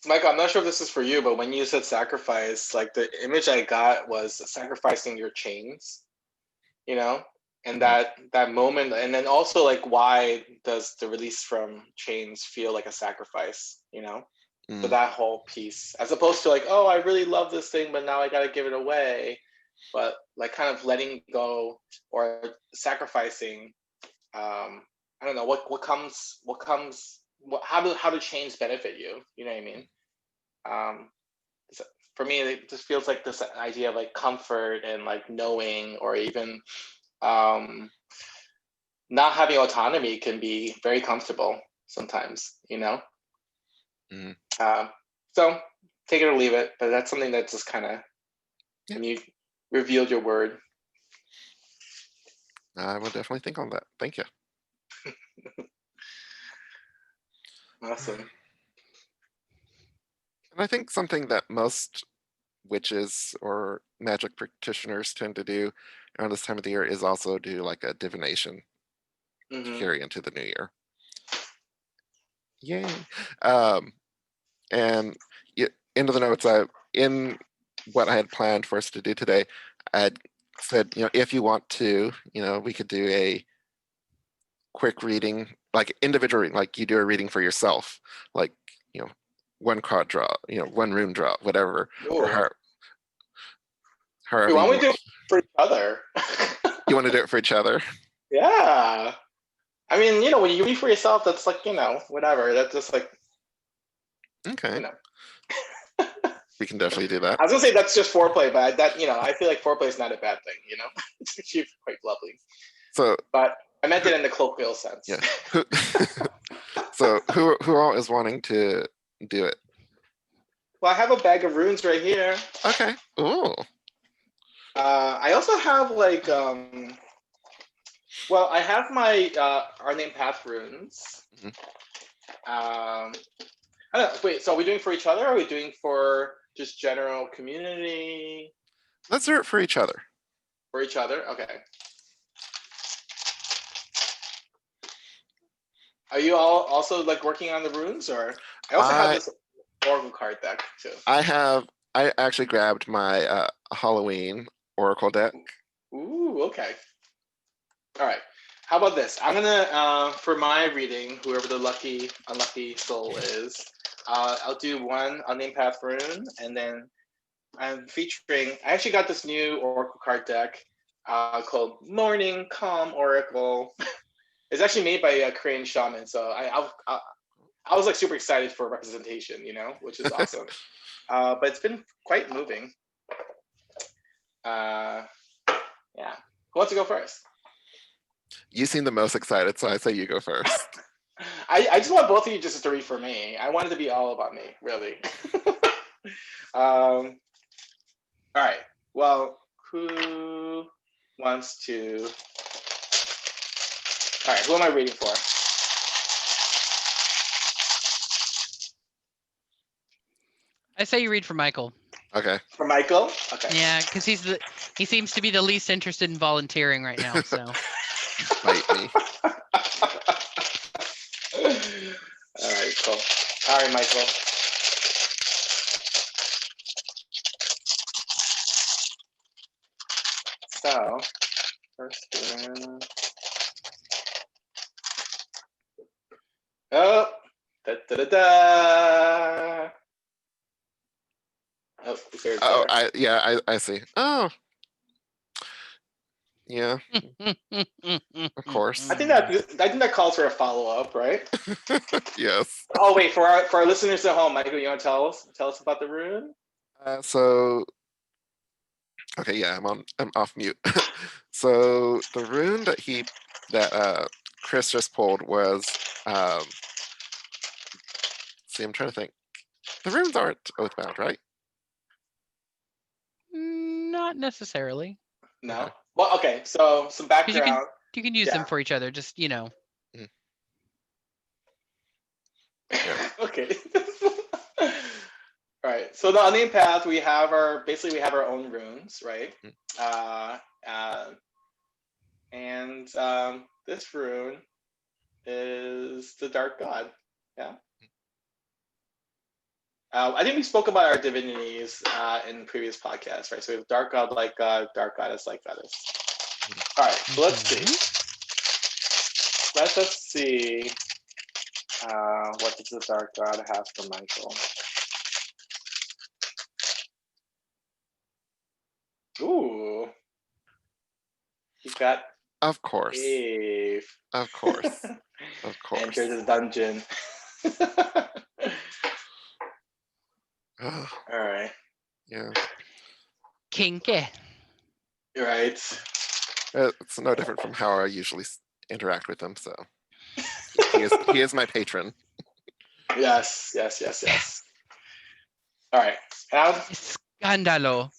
Speaker 2: Michael, I'm not sure if this is for you, but when you said sacrifice, like the image I got was sacrificing your chains, and that moment, and then also like, why does the release from chains feel like a sacrifice, So that whole piece, as opposed to like, oh, I really love this thing, but now I got to give it away, but like kind of letting go or sacrificing. I don't know how do chains benefit you? You know what I mean? For me, it just feels like this idea of like comfort and like knowing, or even not having autonomy can be very comfortable sometimes, you know?
Speaker 1: Mhm.
Speaker 2: So take it or leave it, but that's something that just kind of,
Speaker 1: Yeah.
Speaker 2: when you revealed your word.
Speaker 1: I will definitely think on that. Thank you.
Speaker 2: Awesome.
Speaker 1: And I think something that most witches or magic practitioners tend to do around this time of the year is also do like a divination to
Speaker 2: Mhm.
Speaker 1: carry into the new year. Yay. And into the notes, in what I had planned for us to do today, I had said, if you want to, we could do a quick reading, like individual reading, like you do a reading for yourself, like, one card draw, one rune draw, whatever, or
Speaker 2: Ooh.
Speaker 1: however
Speaker 2: Why
Speaker 1: you
Speaker 2: don't we
Speaker 1: want.
Speaker 2: do it for each other?
Speaker 1: You want to do it for each other?
Speaker 2: Yeah. I mean, when you read for yourself, that's like, whatever. That's just like,
Speaker 1: Okay. We can definitely do that.
Speaker 2: I was gonna say that's just foreplay, but I feel like foreplay is not a bad thing, It's actually quite lovely.
Speaker 1: So,
Speaker 2: but I meant it in the colloquial sense.
Speaker 1: yeah. So who all is wanting to do it?
Speaker 2: Well, I have a bag of runes right here.
Speaker 1: Okay. Ooh.
Speaker 2: I also have like, well, I have my unnamed path runes.
Speaker 1: Mhm.
Speaker 2: I don't know. Wait, so are we doing for each other? Or are we doing for just general community?
Speaker 1: Let's do it for each other.
Speaker 2: For each other? Okay. Are you all also like working on the runes, or I also have this Oracle card deck too.
Speaker 1: I actually grabbed my Halloween Oracle deck.
Speaker 2: Ooh, okay. All right. How about this? I'm gonna for my reading, whoever the unlucky soul is, I'll do one unnamed path rune, and then I'm featuring. I actually got this new Oracle card deck called Morning Calm Oracle. It's actually made by a Korean shaman, so I was like super excited for representation, which is awesome. But it's been quite moving. Yeah. Who wants to go first?
Speaker 1: You seem the most excited, so I say you go first.
Speaker 2: I just want both of you just to read for me. I wanted to be all about me, really. All right. Well, who wants to? All right. Who am I reading for?
Speaker 3: I say you read for Michael.
Speaker 1: Okay.
Speaker 2: For Michael? Okay.
Speaker 3: Yeah, because he seems to be the least interested in volunteering right now. So.
Speaker 1: Bite me.
Speaker 2: All right. Cool. All right, Michael. So, first one. Oh, da da da da. Oh, there.
Speaker 1: Oh, I see. Oh, yeah, of course.
Speaker 2: I think that calls for a follow up, right?
Speaker 1: Yes.
Speaker 2: Oh wait, for our listeners at home, Michael, you want to tell us about the rune?
Speaker 1: So, okay, yeah, I'm off mute. So the rune that Chris just pulled was see, I'm trying to think. The runes aren't oathbound, right?
Speaker 3: Not necessarily.
Speaker 2: No.
Speaker 1: Okay.
Speaker 2: Well, okay. So some
Speaker 3: Because
Speaker 2: background.
Speaker 3: you can use them for each other. Just
Speaker 1: Yeah.
Speaker 2: Okay. All right. So the unnamed path, we have our own runes, right? And this rune is the Dark God. Yeah. I think we spoke about our divinities in previous podcasts, right? So we have Dark God, like God, Dark Goddess, like Goddess. All right. So let's see. Let us see. What does the Dark God have for Michael? Ooh. He got
Speaker 1: Of course.
Speaker 2: Eve.
Speaker 1: Of course. Of course.
Speaker 2: Enter the dungeon. All right.
Speaker 1: Yeah.
Speaker 3: Kinky.
Speaker 2: Right.
Speaker 1: It's no different from how I usually interact with him. So he is my patron.
Speaker 2: Yes. All right. Now.
Speaker 3: Scandalo.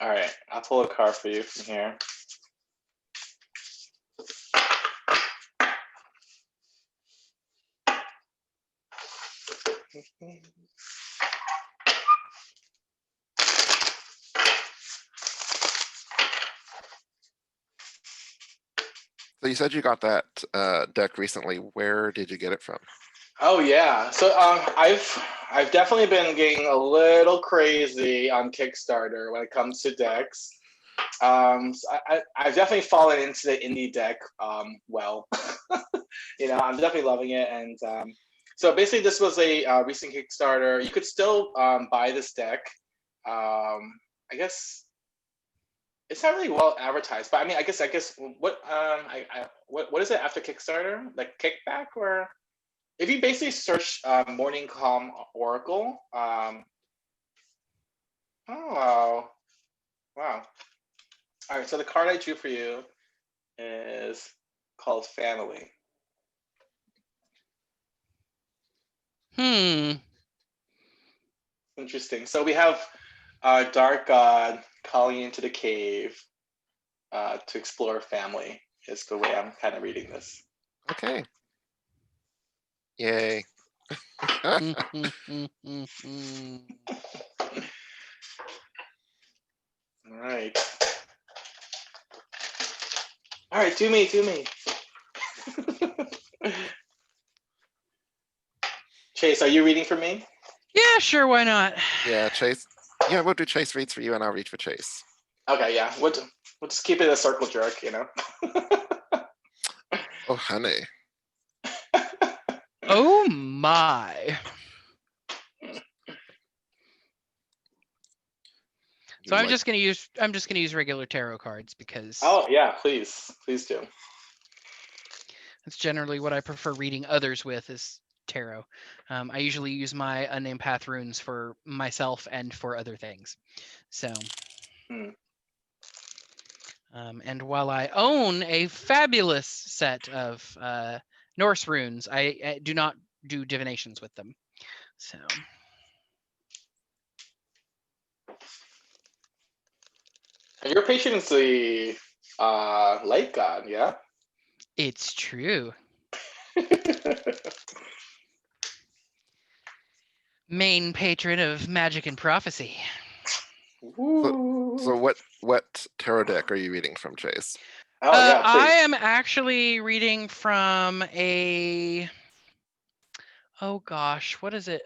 Speaker 2: All right. I'll pull a card for you from here.
Speaker 1: So you said you got that deck recently. Where did you get it from?
Speaker 2: Oh yeah, so I've definitely been getting a little crazy on Kickstarter when it comes to decks. So I've definitely fallen into the indie deck. Well, I'm definitely loving it, and so basically this was a recent Kickstarter. You could still buy this deck. I guess it's not really well advertised, but I mean, I guess what what is it after Kickstarter? Like kickback or? If you basically search Morning Calm Oracle, oh wow. All right, so the card I drew for you is called Family. Interesting. So we have Dark God calling into the cave to explore family. Is the way I'm kind of reading this.
Speaker 1: Okay. Yay.
Speaker 2: All right. All right, do me. Chase, are you reading for me?
Speaker 3: Yeah, sure, why not?
Speaker 1: Yeah, Chase. Yeah, we'll do Chase reads for you, and I'll read for Chase.
Speaker 2: Okay, yeah. We'll just keep it a circle jerk,
Speaker 1: Oh, honey.
Speaker 3: Oh my. So I'm just gonna use regular tarot cards because
Speaker 2: Oh yeah, please do.
Speaker 3: that's generally what I prefer reading others with is tarot. I usually use my unnamed path runes for myself and for other things. So and while I own a fabulous set of Norse runes, I do not do divinations with them. So
Speaker 2: And your patron is the light god, yeah?
Speaker 3: it's true. Main patron of magic and prophecy.
Speaker 1: So what tarot deck are you reading from, Chase?
Speaker 2: Oh yeah, please.
Speaker 3: I am actually reading from a. Oh gosh, what is it?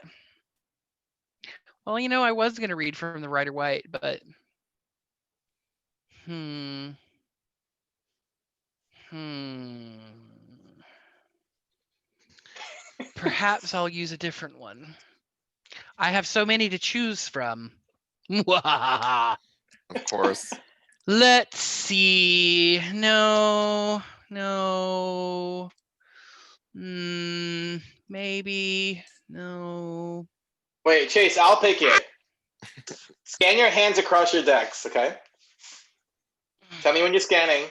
Speaker 3: Well, I was going to read from the Rider White, but perhaps I'll use a different one. I have so many to choose from.
Speaker 1: Of course.
Speaker 3: Let's see. No. Maybe. No.
Speaker 2: Wait, Chase, I'll pick it. Scan your hands across your decks, okay? Tell me when you're scanning.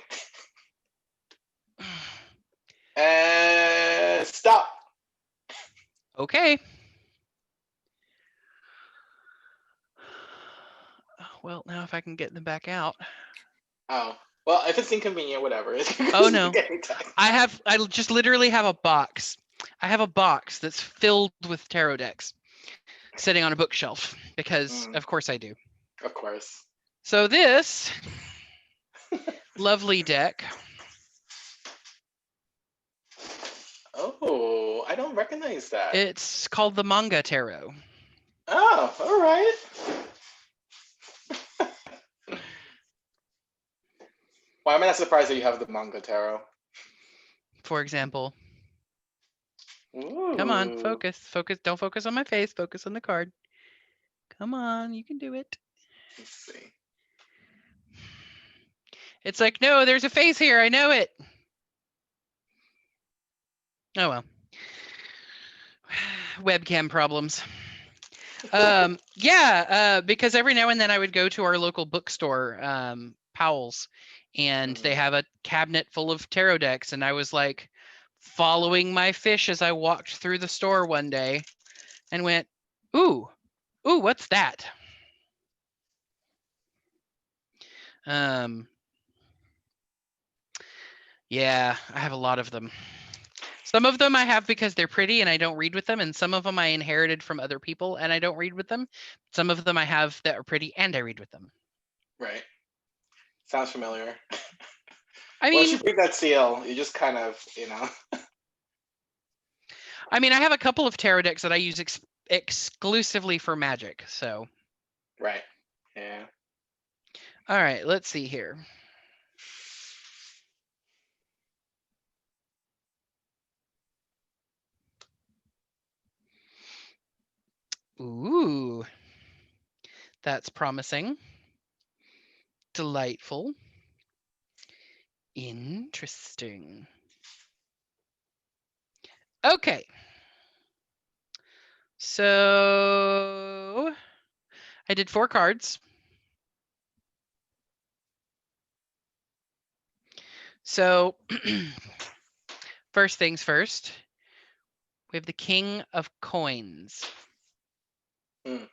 Speaker 2: And stop.
Speaker 3: Okay. Well, now if I can get them back out.
Speaker 2: Oh. Well, if it's inconvenient, whatever.
Speaker 3: Oh no. I just literally have a box. I have a box that's filled with tarot decks sitting on a bookshelf because of course I do.
Speaker 2: Of course.
Speaker 3: So this lovely deck.
Speaker 2: Oh, I don't recognize that.
Speaker 3: It's called the Manga Tarot.
Speaker 2: Oh, all right. Why am I not surprised that you have the Manga Tarot?
Speaker 3: For example.
Speaker 2: Ooh.
Speaker 3: Come on, focus. Don't focus on my face. Focus on the card. Come on, you can do it.
Speaker 2: Let's see.
Speaker 3: It's like, no, there's a face here. I know it. Oh well. Webcam problems. Because every now and then I would go to our local bookstore, Powell's, and they have a cabinet full of tarot decks, and I was like following my fish as I walked through the store one day and went, ooh, what's that? Yeah, I have a lot of them. Some of them I have because they're pretty and I don't read with them, and some of them I inherited from other people and I don't read with them. Some of them I have that are pretty and I read with them.
Speaker 2: Right. Sounds familiar.
Speaker 3: I
Speaker 2: Once you
Speaker 3: mean,
Speaker 2: break that seal, you just kind of,
Speaker 3: I have a couple of tarot decks that I use exclusively for magic, so.
Speaker 2: Right. Yeah.
Speaker 3: All right, let's see here. Ooh, that's promising. Delightful. Interesting. Okay. So I did 4 cards. So first things first, we have the King of Coins.
Speaker 2: Mm.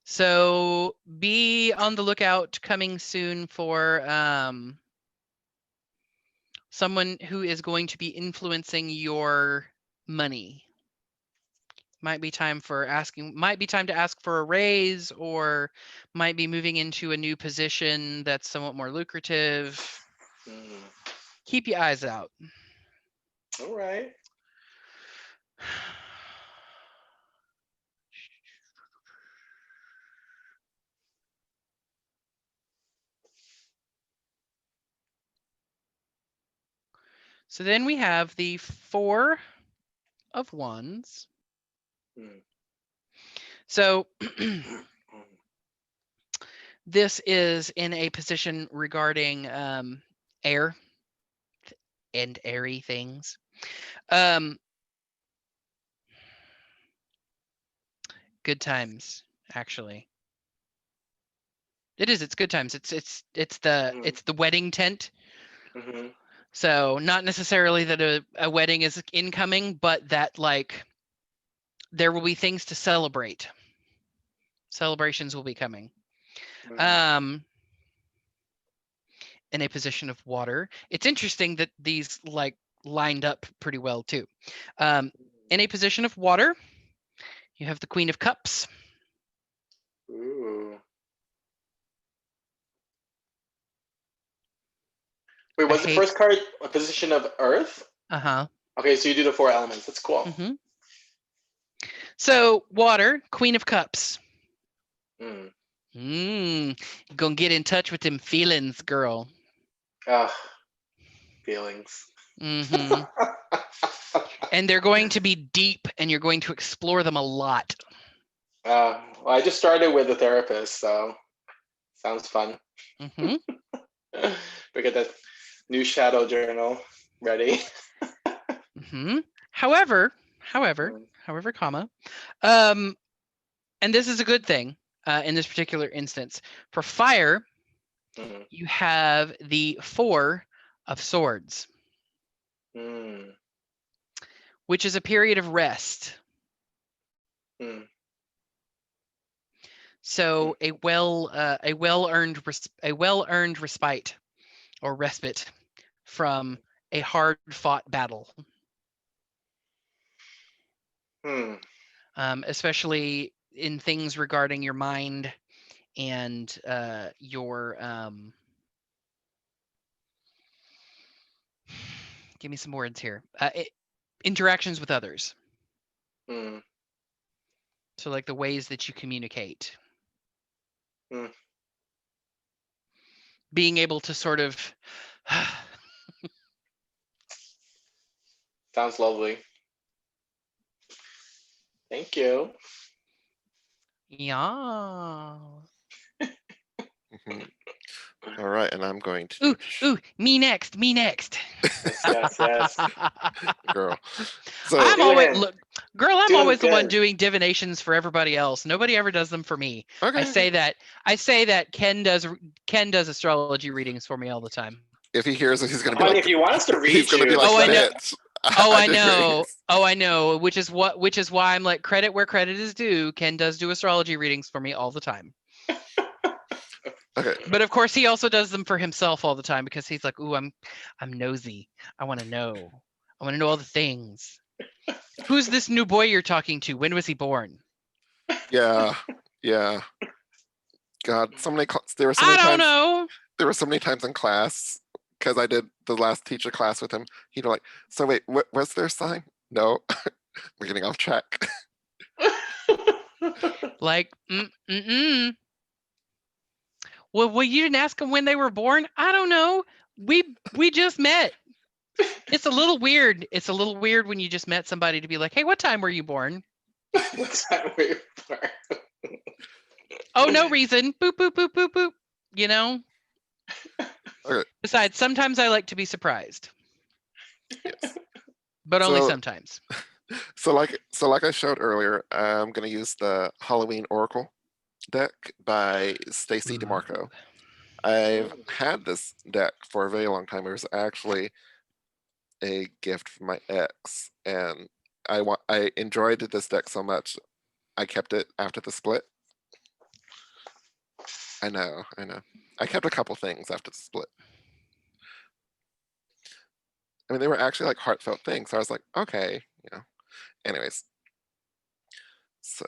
Speaker 3: So be on the lookout coming soon for someone who is going to be influencing your money. Might be time to ask for a raise, or might be moving into a new position that's somewhat more lucrative. Keep your eyes out.
Speaker 2: All right.
Speaker 3: So then we have the 4 of Wands. So this is in a position regarding air and airy things. Good times, actually. It's good times. It's the wedding tent.
Speaker 2: Mm-hmm.
Speaker 3: So not necessarily that a wedding is incoming, but that like there will be things to celebrate. Celebrations will be coming. In a position of water. It's interesting that these like lined up pretty well too. In a position of water, you have the Queen of Cups.
Speaker 2: Ooh. Wait, was the first card a position of Earth?
Speaker 3: Uh-huh.
Speaker 2: Okay, so you do the 4 elements. That's cool.
Speaker 3: Mm-hmm. So water, Queen of Cups. Gonna get in touch with them feelings, girl.
Speaker 2: Feelings.
Speaker 3: Mm-hmm. And they're going to be deep, and you're going to explore them a lot.
Speaker 2: Well, I just started with a therapist, so sounds fun.
Speaker 3: Mm-hmm.
Speaker 2: We get that new shadow journal ready.
Speaker 3: Mm-hmm. However, comma, and this is a good thing in this particular instance. For fire, you have the 4 of Swords, which is a period of rest. So a well-earned respite or respite from a hard-fought battle. Especially in things regarding your mind and your give me some words here. Interactions with others. So like the ways that you communicate. Being able to sort of
Speaker 2: sounds lovely. Thank you.
Speaker 3: Yeah.
Speaker 1: All right, and I'm going to.
Speaker 3: Ooh, me next.
Speaker 2: Yes.
Speaker 1: Girl. So
Speaker 3: I'm
Speaker 2: Do
Speaker 3: always
Speaker 2: him.
Speaker 3: girl. I'm
Speaker 2: Do him
Speaker 3: always the one
Speaker 2: good.
Speaker 3: doing divinations for everybody else. Nobody ever does them for me.
Speaker 1: okay.
Speaker 3: I say that Ken does astrology readings for me all the time.
Speaker 1: If he hears it, he's gonna be
Speaker 2: Honey,
Speaker 1: like,
Speaker 2: if he wants to read
Speaker 1: he's gonna be
Speaker 2: you,
Speaker 1: like,
Speaker 3: Oh, I know.
Speaker 1: bitch.
Speaker 3: I
Speaker 1: did
Speaker 3: know.
Speaker 1: readings."
Speaker 3: Oh, I know. Which is why I'm like, credit where credit is due. Ken does do astrology readings for me all the time.
Speaker 1: Okay.
Speaker 3: But of course, he also does them for himself all the time because he's like, "Ooh, I'm nosy. I want to know. I want to know all the things. Who's this new boy you're talking to? When was he born?
Speaker 1: Yeah. Yeah. God, so many. There were so
Speaker 3: I
Speaker 1: many
Speaker 3: don't
Speaker 1: times.
Speaker 3: know."
Speaker 1: There were so many times in class because I did the last teacher class with him. He'd be like, "So wait, what was their sign?" No, we're getting off track.
Speaker 3: Like, Well, you didn't ask them when they were born. I don't know. We just met. It's a little weird. It's a little weird when you just met somebody to be like, "Hey, what time were you born?"
Speaker 2: what's that weird part?
Speaker 3: Oh, no reason. Boop boop boop boop boop. You know.
Speaker 1: Okay.
Speaker 3: Besides, sometimes I like to be surprised,
Speaker 1: Yes.
Speaker 3: but only
Speaker 1: So-
Speaker 3: sometimes.
Speaker 1: So like I showed earlier, I'm gonna use the Halloween Oracle deck by Stacy DeMarco. I've had this deck for a very long time. It was actually a gift from my ex, and I enjoyed this deck so much I kept it after the split. I know. I kept a couple things after the split. I mean, they were actually like heartfelt things. So I was like, okay, Anyways, so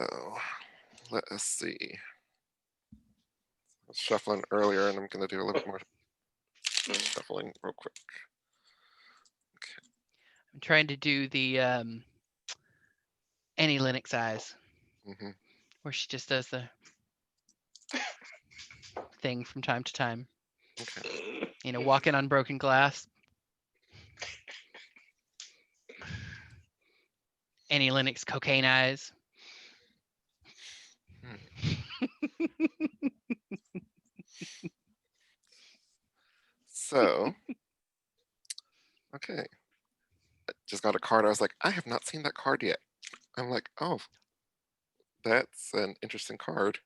Speaker 1: let us see. I was shuffling earlier, and I'm gonna do a little bit more shuffling real quick.
Speaker 3: I'm trying to do the Annie Lennox eyes,
Speaker 1: hmm
Speaker 3: where she just does the thing from time to time.
Speaker 1: Okay.
Speaker 3: Walking on broken glass. Annie Lennox cocaine eyes.
Speaker 1: So, okay. I just got a card. I was like, I have not seen that card yet. I'm like, oh, that's an interesting card.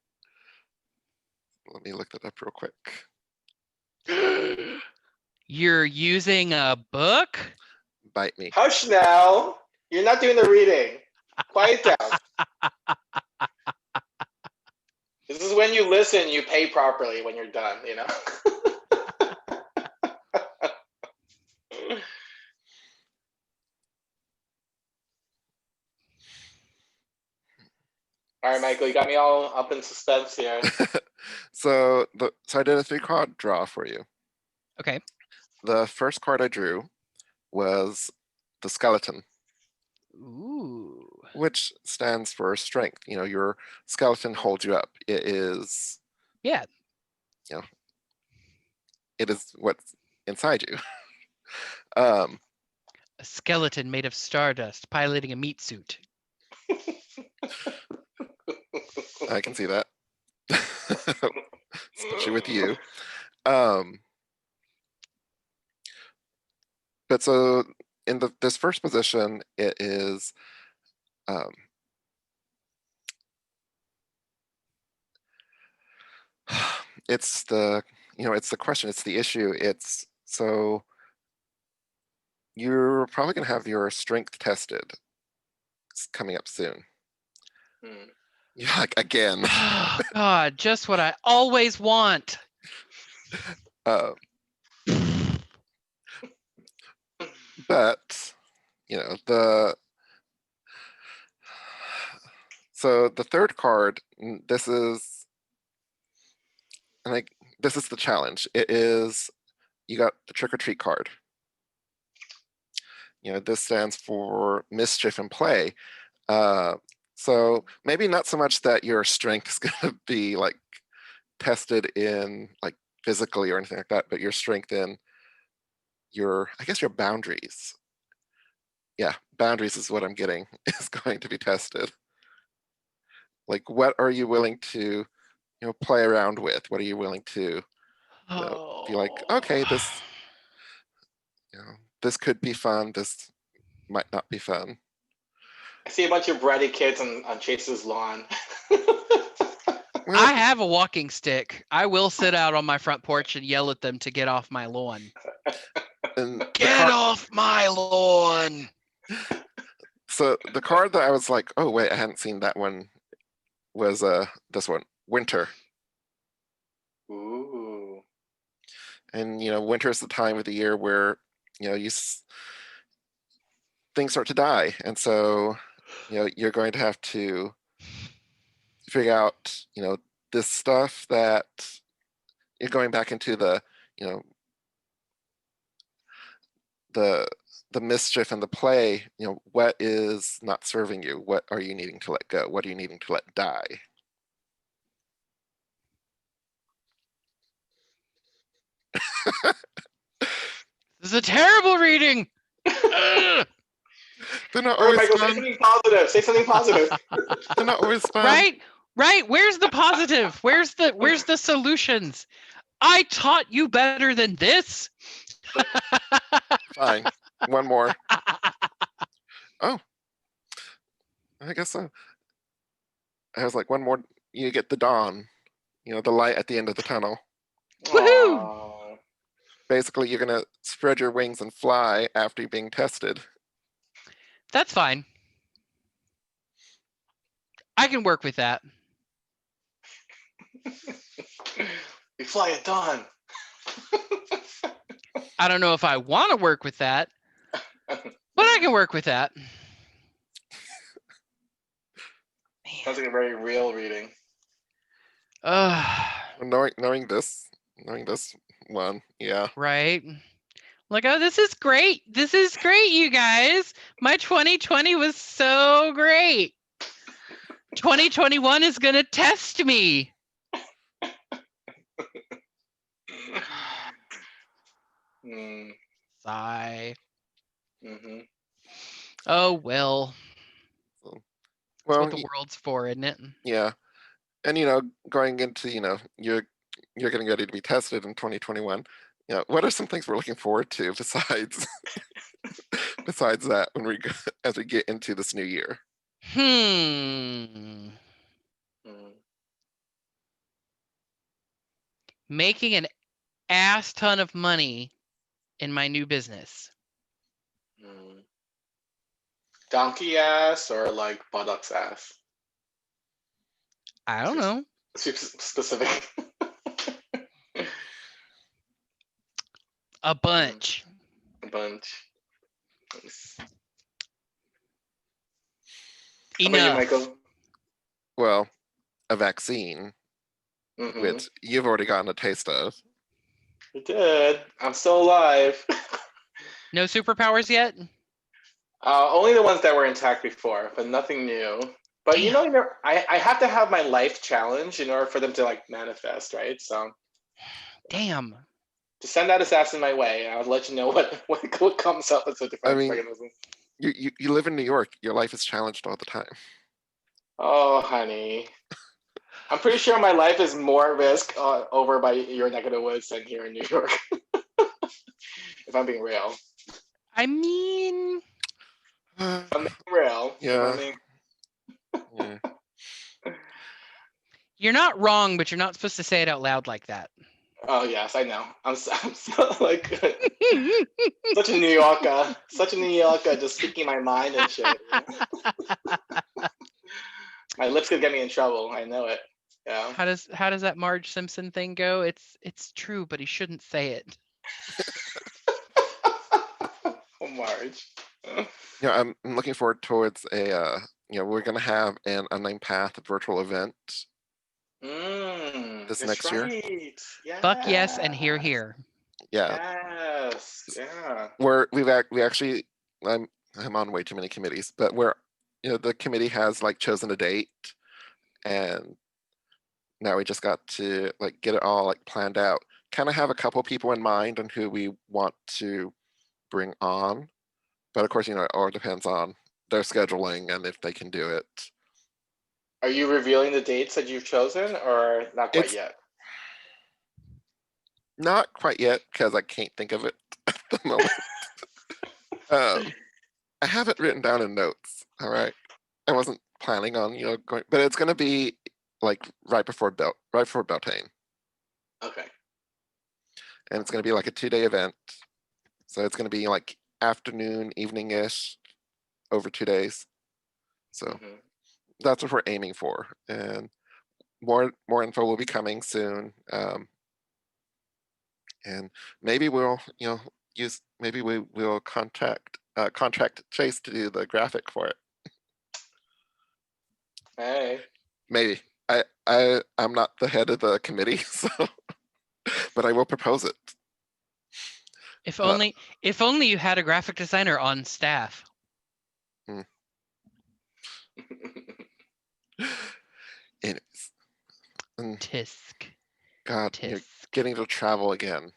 Speaker 1: Let me look that up real quick.
Speaker 3: You're using a book?
Speaker 1: Bite me.
Speaker 2: Hush now. You're not doing the reading. Quiet down. This is when you listen, you pay properly when you're done, All right, Michael, you got me all up in suspense here.
Speaker 1: So I did a 3-card draw for you.
Speaker 3: Okay.
Speaker 1: The first card I drew was the skeleton,
Speaker 3: Ooh.
Speaker 1: which stands for strength. Your skeleton holds you up. It is,
Speaker 3: Yeah.
Speaker 1: it is what's inside you. A
Speaker 3: skeleton made of stardust piloting a meat suit.
Speaker 1: I can see that. Especially with you. But so in this first position, it is it's the question, it's the issue. It's so you're probably going to have your strength tested. It's coming up soon. Yeah, like again.
Speaker 3: Oh, God, just what I always want.
Speaker 1: But the third card, this is the challenge. It is, you got the trick or treat card. This stands for mischief and play. So maybe not so much that your strength is going to be like tested in like physically or anything like that, but your strength in your boundaries. Yeah, boundaries is what I'm getting is going to be tested. Like, what are you willing to, play around with? What are you willing to Be like, okay, this, this could be fun. This might not be fun.
Speaker 2: I see a bunch of bratty kids on Chase's lawn.
Speaker 1: Well,
Speaker 3: I have a walking stick. I will sit out on my front porch and yell at them to get off my lawn.
Speaker 1: and
Speaker 3: Get off my lawn.
Speaker 1: So the card that I was like, oh wait, I hadn't seen that one, was this one, Winter.
Speaker 2: Ooh.
Speaker 1: And winter is the time of the year where things start to die, and so you're going to have to figure out this stuff that you're going back into the the mischief and the play. What is not serving you? What are you needing to let go? What are you needing to let die?
Speaker 3: This is a terrible reading.
Speaker 1: They're not
Speaker 2: All right,
Speaker 1: always
Speaker 2: Michael, say
Speaker 1: fun.
Speaker 2: something positive. Say something positive.
Speaker 1: They're not always fun.
Speaker 3: Right. Where's the positive? Where's the solutions? I taught you better than this.
Speaker 1: Fine. One more. Oh, I guess so. I was like, one more. You get the dawn. The light at the end of the tunnel.
Speaker 3: Woohoo!
Speaker 2: Aw.
Speaker 1: Basically, you're gonna spread your wings and fly after you're being tested.
Speaker 3: That's fine. I can work with that.
Speaker 2: We fly at dawn.
Speaker 3: I don't know if I want to work with that, but I can work with that.
Speaker 2: Sounds like a very real reading.
Speaker 1: Knowing this one, yeah.
Speaker 3: Right. Like, oh, this is great. This is great, you guys. My 2020 was so great. 2021 is going to test me. Sigh.
Speaker 2: Mm-hmm.
Speaker 3: Oh, well.
Speaker 1: So,
Speaker 3: That's what the world's for, isn't it?
Speaker 1: Yeah. And going into you're getting ready to be tested in 2021. What are some things we're looking forward to besides besides that as we get into this new year?
Speaker 3: Making an ass ton of money in my new business.
Speaker 2: Donkey ass or like buttocks ass?
Speaker 3: I don't know.
Speaker 2: Specific.
Speaker 3: A bunch.
Speaker 2: A bunch. Nice.
Speaker 3: Enough.
Speaker 2: How about you, Michael?
Speaker 1: Well, a vaccine, which you've already gotten a taste of.
Speaker 2: I did. I'm still alive.
Speaker 3: No superpowers yet?
Speaker 2: Only the ones that were intact before, but nothing new. But
Speaker 3: Damn.
Speaker 2: I have to have my life challenge in order for them to like manifest, right? So
Speaker 3: damn.
Speaker 2: To send that assassin my way, I'll let you know what comes up as a defense mechanism.
Speaker 1: You live in New York. Your life is challenged all the time.
Speaker 2: Oh, honey. I'm pretty sure my life is more risk over by your neck of the woods than here in New York. If I'm being real.
Speaker 3: I mean...
Speaker 2: If I'm being real.
Speaker 1: Yeah.
Speaker 2: Yeah.
Speaker 3: You're not wrong, but you're not supposed to say it out loud like that.
Speaker 2: Oh, yes, I know. I'm so like... such a New Yorker. Just speaking my mind and shit. My lips could get me in trouble. I know it. Yeah.
Speaker 3: How does that Marge Simpson thing go? It's true, but he shouldn't say it.
Speaker 2: Oh, Marge.
Speaker 1: I'm looking forward towards a we're gonna have an Unnamed Path virtual event this next year.
Speaker 2: Yes.
Speaker 3: Fuck yes, and here.
Speaker 1: Yeah.
Speaker 2: Yes. Yeah.
Speaker 1: We actually I'm on way too many committees, but the committee has like chosen a date, and now we just got to like get it all like planned out. Kind of have a couple people in mind on who we want to bring on, but of course it all depends on their scheduling and if they can do it.
Speaker 2: Are you revealing the dates that you've chosen, or not quite yet?
Speaker 1: Not quite yet, because I can't think of it at the moment. I have it written down in notes. All right. I wasn't planning on, going, but it's gonna be like right before Beltane.
Speaker 2: Okay.
Speaker 1: And it's gonna be like a 2-day event. So it's gonna be like afternoon, evening-ish over 2 days. So that's what we're aiming for. And more info will be coming soon. And maybe we'll, maybe we will contract Chase to do the graphic for it.
Speaker 2: Hey.
Speaker 1: Maybe. I'm not the head of the committee, so but I will propose it.
Speaker 3: If only you had a graphic designer on staff.
Speaker 1: Anyways.
Speaker 3: Tisk.
Speaker 1: God, you're getting to travel again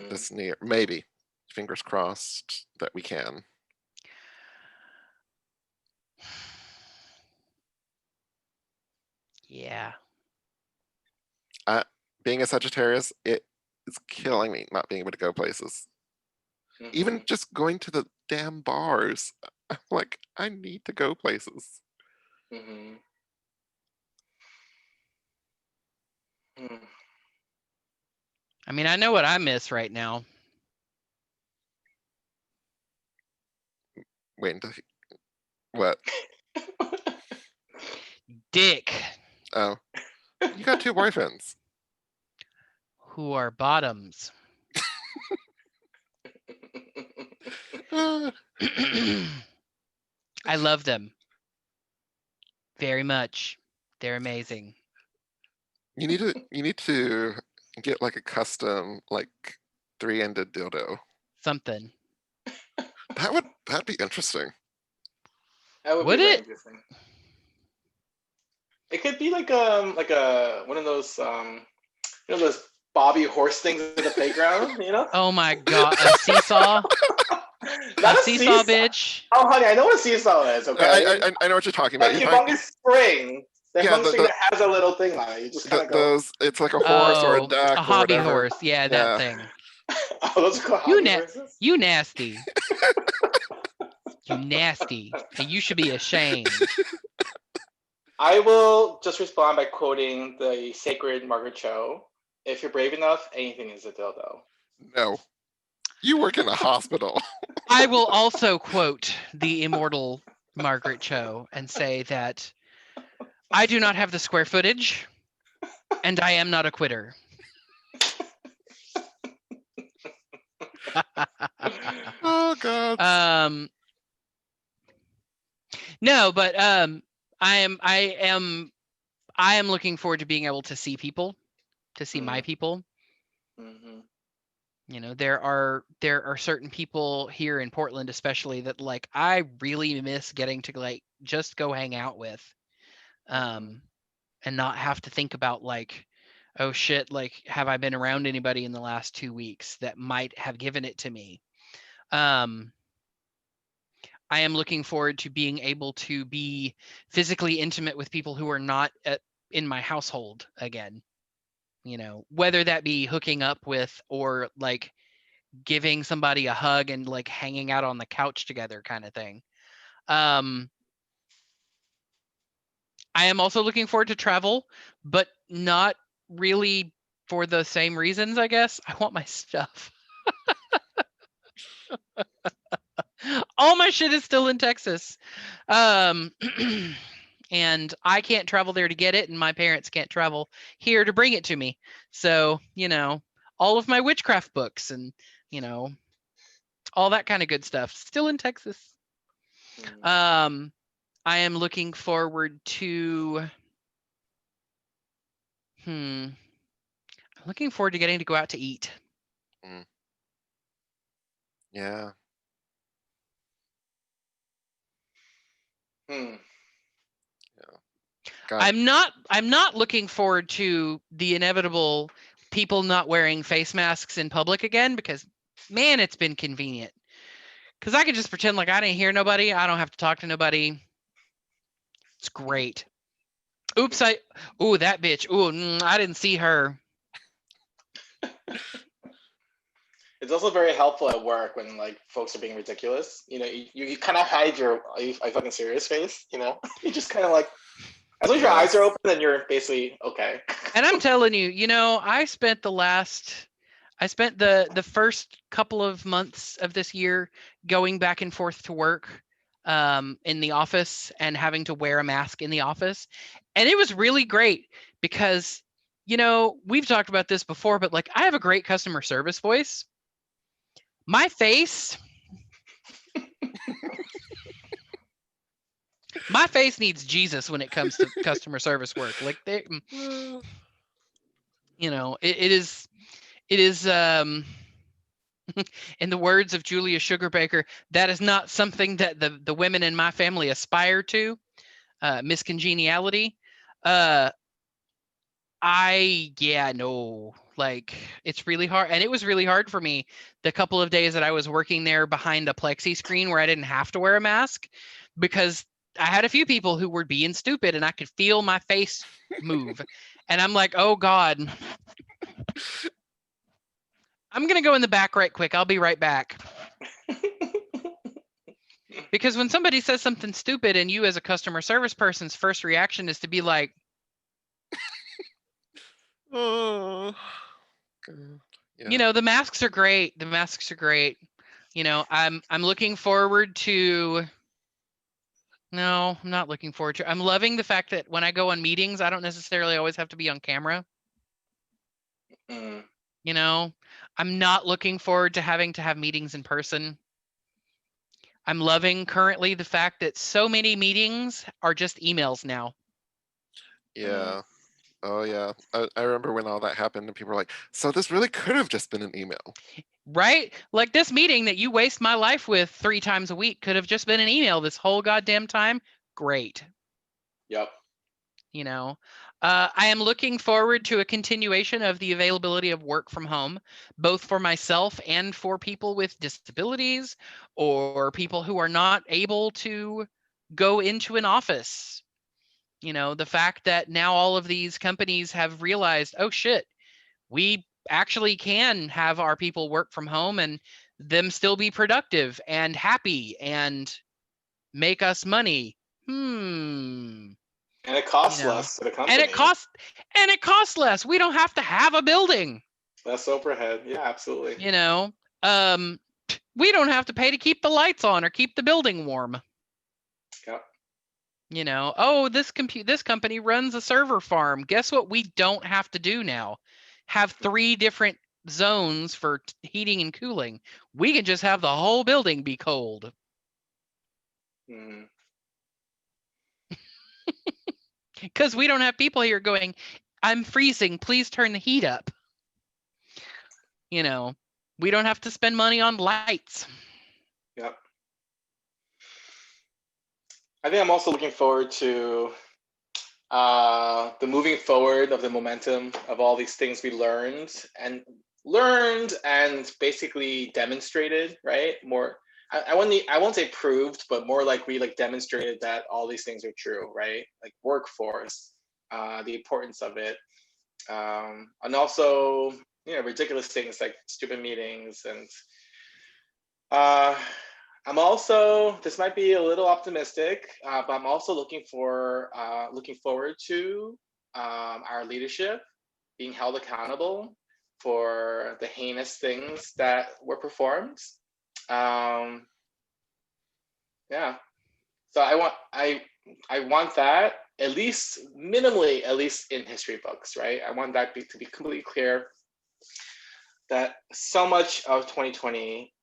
Speaker 1: this near. Maybe. Fingers crossed that we can.
Speaker 3: Yeah.
Speaker 1: Being a Sagittarius, it is killing me not being able to go places. Even just going to the damn bars. I'm like, I need to go places.
Speaker 3: I mean, I know what I miss right now.
Speaker 1: Waiting to what?
Speaker 3: Dick.
Speaker 1: Oh, you got 2 boyfriends.
Speaker 3: Who are bottoms. I love them very much. They're amazing.
Speaker 1: You need to get like a custom like 3-ended dildo.
Speaker 3: Something.
Speaker 1: That'd be interesting.
Speaker 2: That would be very interesting. It could be like a one of those those Bobby horse things at the playground,
Speaker 3: Oh my god, a seesaw?
Speaker 2: Not
Speaker 3: a seesaw, bitch.
Speaker 2: Oh, honey, I know what a seesaw is. Okay,
Speaker 1: I know what you're talking about.
Speaker 2: That humongous spring. The humongous thing that has a little thing on it. You just kind of go.
Speaker 1: It's like a horse or a duck
Speaker 3: a
Speaker 1: or
Speaker 3: hobby
Speaker 1: whatever.
Speaker 3: horse. Yeah, that thing.
Speaker 2: Oh, those are called hobby horses?
Speaker 3: You nasty. You nasty. And you should be ashamed.
Speaker 2: I will just respond by quoting the sacred Margaret Cho. If you're brave enough, anything is a dildo.
Speaker 1: No. You work in a hospital.
Speaker 3: I will also quote the immortal Margaret Cho and say that I do not have the square footage and I am not a quitter.
Speaker 1: Oh God.
Speaker 3: No, but I am looking forward to being able to see people, to see my people. There are certain people here in Portland especially that like I really miss getting to like just go hang out with and not have to think about like, oh shit, like have I been around anybody in the last 2 weeks that might have given it to me. I am looking forward to being able to be physically intimate with people who are not in my household again. Whether that be hooking up with or like giving somebody a hug and like hanging out on the couch together kind of thing. I am also looking forward to travel, but not really for the same reasons, I guess. I want my stuff. All my shit is still in Texas. And I can't travel there to get it, and my parents can't travel here to bring it to me. So, all of my witchcraft books and, all that kind of good stuff still in Texas. I am looking forward to I'm looking forward to getting to go out to eat.
Speaker 1: Yeah.
Speaker 2: Yeah.
Speaker 3: I'm not looking forward to the inevitable people not wearing face masks in public again because man, it's been convenient. Because I can just pretend like I didn't hear nobody. I don't have to talk to nobody. It's great. Oops, that bitch. Ooh, I didn't see her.
Speaker 2: It's also very helpful at work when like folks are being ridiculous. You know, you kind of hide your are you fucking serious face. You know, you just kind of like as long as your eyes are
Speaker 1: Yes.
Speaker 2: open, then you're basically okay.
Speaker 3: And I'm telling you, I spent the first couple of months of this year going back and forth to work in the office and having to wear a mask in the office. And it was really great because, we've talked about this before, but like I have a great customer service voice. My face, my face needs Jesus when it comes to customer service work. Like it is in the words of Julia Sugarbaker, that is not something that the women in my family aspire to. Miscongeniality. Uh, no, like it's really hard. And it was really hard for me the couple of days that I was working there behind a plexi screen where I didn't have to wear a mask because I had a few people who were being stupid and I could feel my face move. And I'm like, oh God, I'm going to go in the back right quick. I'll be right back. Because when somebody says something stupid and you as a customer service person's first reaction is to be like,
Speaker 1: Oh, God. Yeah.
Speaker 3: the masks are great. The masks are great. I'm looking forward to No, I'm not looking forward to. I'm loving the fact that when I go on meetings, I don't necessarily always have to be on camera.
Speaker 2: Mm.
Speaker 3: I'm not looking forward to having to have meetings in person. I'm loving currently the fact that so many meetings are just emails now.
Speaker 1: Yeah. Oh yeah. I remember when all that happened and people were like, so this really could have just been an email.
Speaker 3: Right? Like this meeting that you waste my life with 3 times a week could have just been an email this whole goddamn time. Great.
Speaker 2: Yep.
Speaker 3: I am looking forward to a continuation of the availability of work from home, both for myself and for people with disabilities or people who are not able to go into an office. The fact that now all of these companies have realized, oh shit, we actually can have our people work from home and them still be productive and happy and make us money.
Speaker 2: And it costs less to the
Speaker 3: And it
Speaker 2: company.
Speaker 3: costs less. We don't have to have a building.
Speaker 2: Less overhead. Yeah, absolutely.
Speaker 3: We don't have to pay to keep the lights on or keep the building warm.
Speaker 2: Yep.
Speaker 3: This company runs a server farm. Guess what we don't have to do now? Have 3 different zones for heating and cooling. We can just have the whole building be cold.
Speaker 2: Mm.
Speaker 3: Because we don't have people here going, I'm freezing, please turn the heat up. We don't have to spend money on lights.
Speaker 2: Yep. I think I'm also looking forward to the moving forward of the momentum of all these things we learned and basically demonstrated, right? More, I won't say proved, but more like we like demonstrated that all these things are true, right? Like workforce, the importance of it, and also ridiculous things like stupid meetings and I'm also, this might be a little optimistic, but I'm also looking forward to our leadership being held accountable for the heinous things that were performed. Yeah, so I want that at least minimally, at least in history books, right? I want that to be completely clear that so much of 2020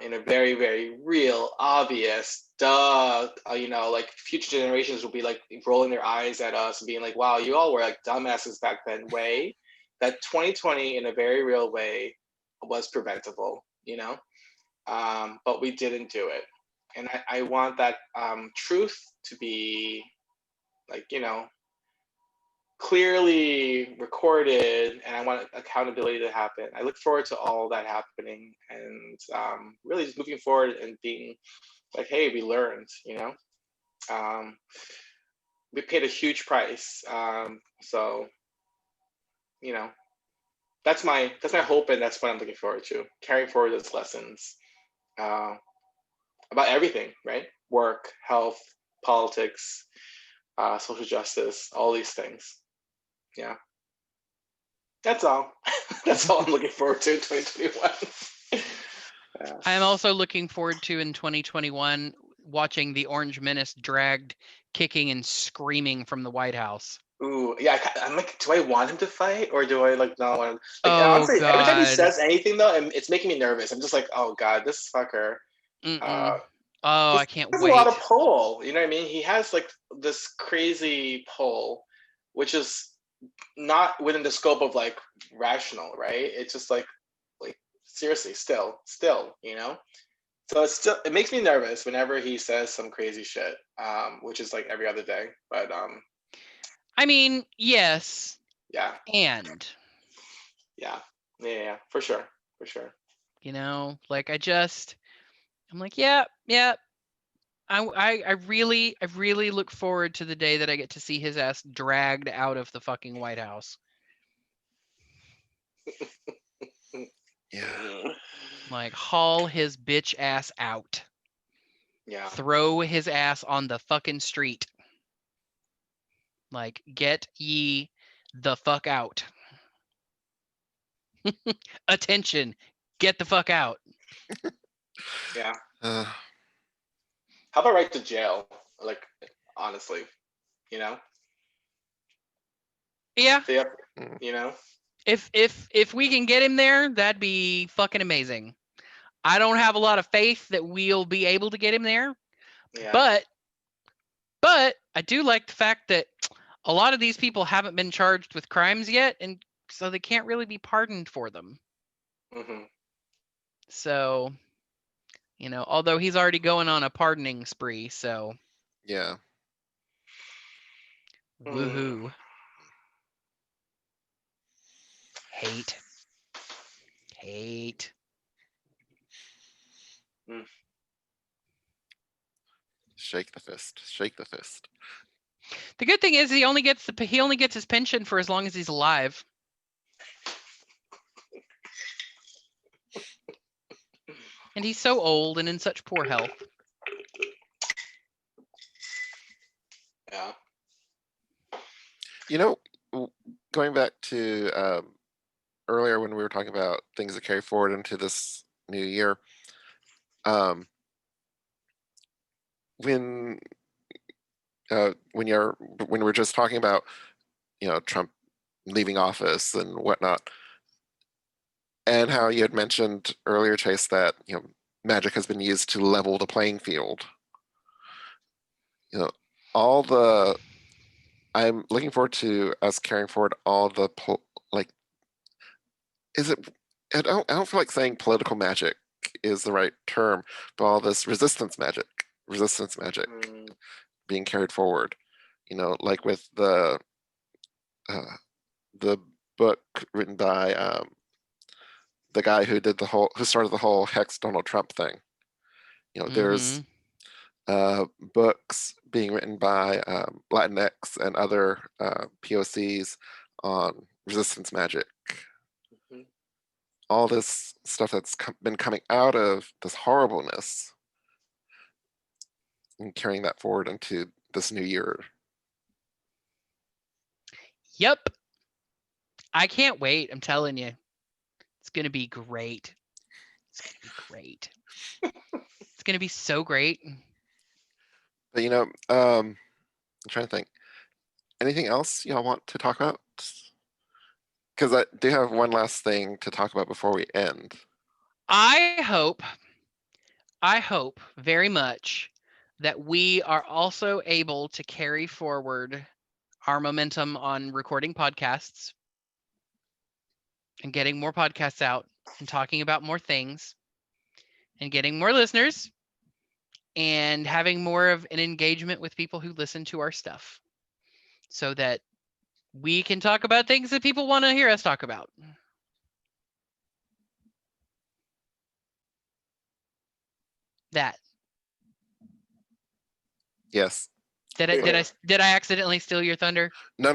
Speaker 2: in a very, very real, obvious, like future generations will be like rolling their eyes at us and being like, wow, you all were like dumbasses back then way, that 2020 in a very real way was preventable, but we didn't do it. And I want that truth to be like, clearly recorded, and I want accountability to happen. I look forward to all that happening and really just moving forward and being like, hey, we learned, we paid a huge price. So, that's my hope, and that's what I'm looking forward to. Carrying forward those lessons about everything, right? Work, health, politics, social justice, all these things. Yeah. That's all. That's all I'm looking forward to in 2021.
Speaker 3: I am also looking forward to in 2021 watching the Orange Menace dragged, kicking and screaming from the White House.
Speaker 2: Ooh, yeah. I'm like, do I want him to fight, or do I like not want him? Like,
Speaker 3: Oh,
Speaker 2: honestly, every time he
Speaker 3: God.
Speaker 2: says anything, though, it's making me nervous. I'm just like, oh God, this fucker.
Speaker 3: Oh,
Speaker 2: He
Speaker 3: I can't
Speaker 2: has a lot
Speaker 3: wait.
Speaker 2: of pull. You know what I mean? He has like this crazy pull, which is not within the scope of like rational, right? It's just like seriously, still, you know. So it makes me nervous whenever he says some crazy shit, which is like every other day. But
Speaker 3: I mean, yes.
Speaker 2: yeah,
Speaker 3: And
Speaker 2: yeah, for sure.
Speaker 3: you know, like I'm like, yeah. I really look forward to the day that I get to see his ass dragged out of the fucking White House.
Speaker 1: Yeah.
Speaker 3: Like, haul his bitch ass out.
Speaker 2: Yeah.
Speaker 3: Throw his ass on the fucking street. Like, get ye the fuck out. Attention, get the fuck out.
Speaker 2: Yeah. How about right to jail? Like, honestly, you know?
Speaker 3: Yeah.
Speaker 2: You know?
Speaker 3: If we can get him there, that'd be fucking amazing. I don't have a lot of faith that we'll be able to get him there.
Speaker 2: Yeah.
Speaker 3: But I do like the fact that a lot of these people haven't been charged with crimes yet, and so they can't really be pardoned for them.
Speaker 2: Mm-hmm.
Speaker 3: So, you know, although he's already going on a pardoning spree, so
Speaker 1: Yeah.
Speaker 3: woohoo. Hate.
Speaker 1: Shake the fist. Shake the fist.
Speaker 3: The good thing is he only gets his pension for as long as he's alive. And he's so old and in such poor health.
Speaker 2: Yeah.
Speaker 1: You know, going back to earlier when we were talking about things that carry forward into this new year, when we're just talking about, you know, Trump leaving office and whatnot, and how you had mentioned earlier, Chase, that, you know, magic has been used to level the playing field. You know, I'm looking forward to us carrying forward all the is it? I don't feel like saying political magic is the right term, but all this resistance magic being carried forward. You know, like with the book written by the guy who started the whole Hex Donald Trump thing. You know, there's books being written by Latinx and other POCs on resistance magic. All this stuff that's been coming out of this horribleness and carrying that forward into this new year.
Speaker 3: Yep. I can't wait. I'm telling you. It's going to be great. It's going to be so great.
Speaker 1: But, you know, I'm trying to think. Anything else y'all want to talk about? Because I do have one last thing to talk about before we end.
Speaker 3: I hope very much that we are also able to carry forward our momentum on recording podcasts and getting more podcasts out and talking about more things and getting more listeners and having more of an engagement with people who listen to our stuff so that we can talk about things that people want to hear us talk about. That.
Speaker 1: Yes.
Speaker 3: Did I accidentally steal your thunder?
Speaker 1: No.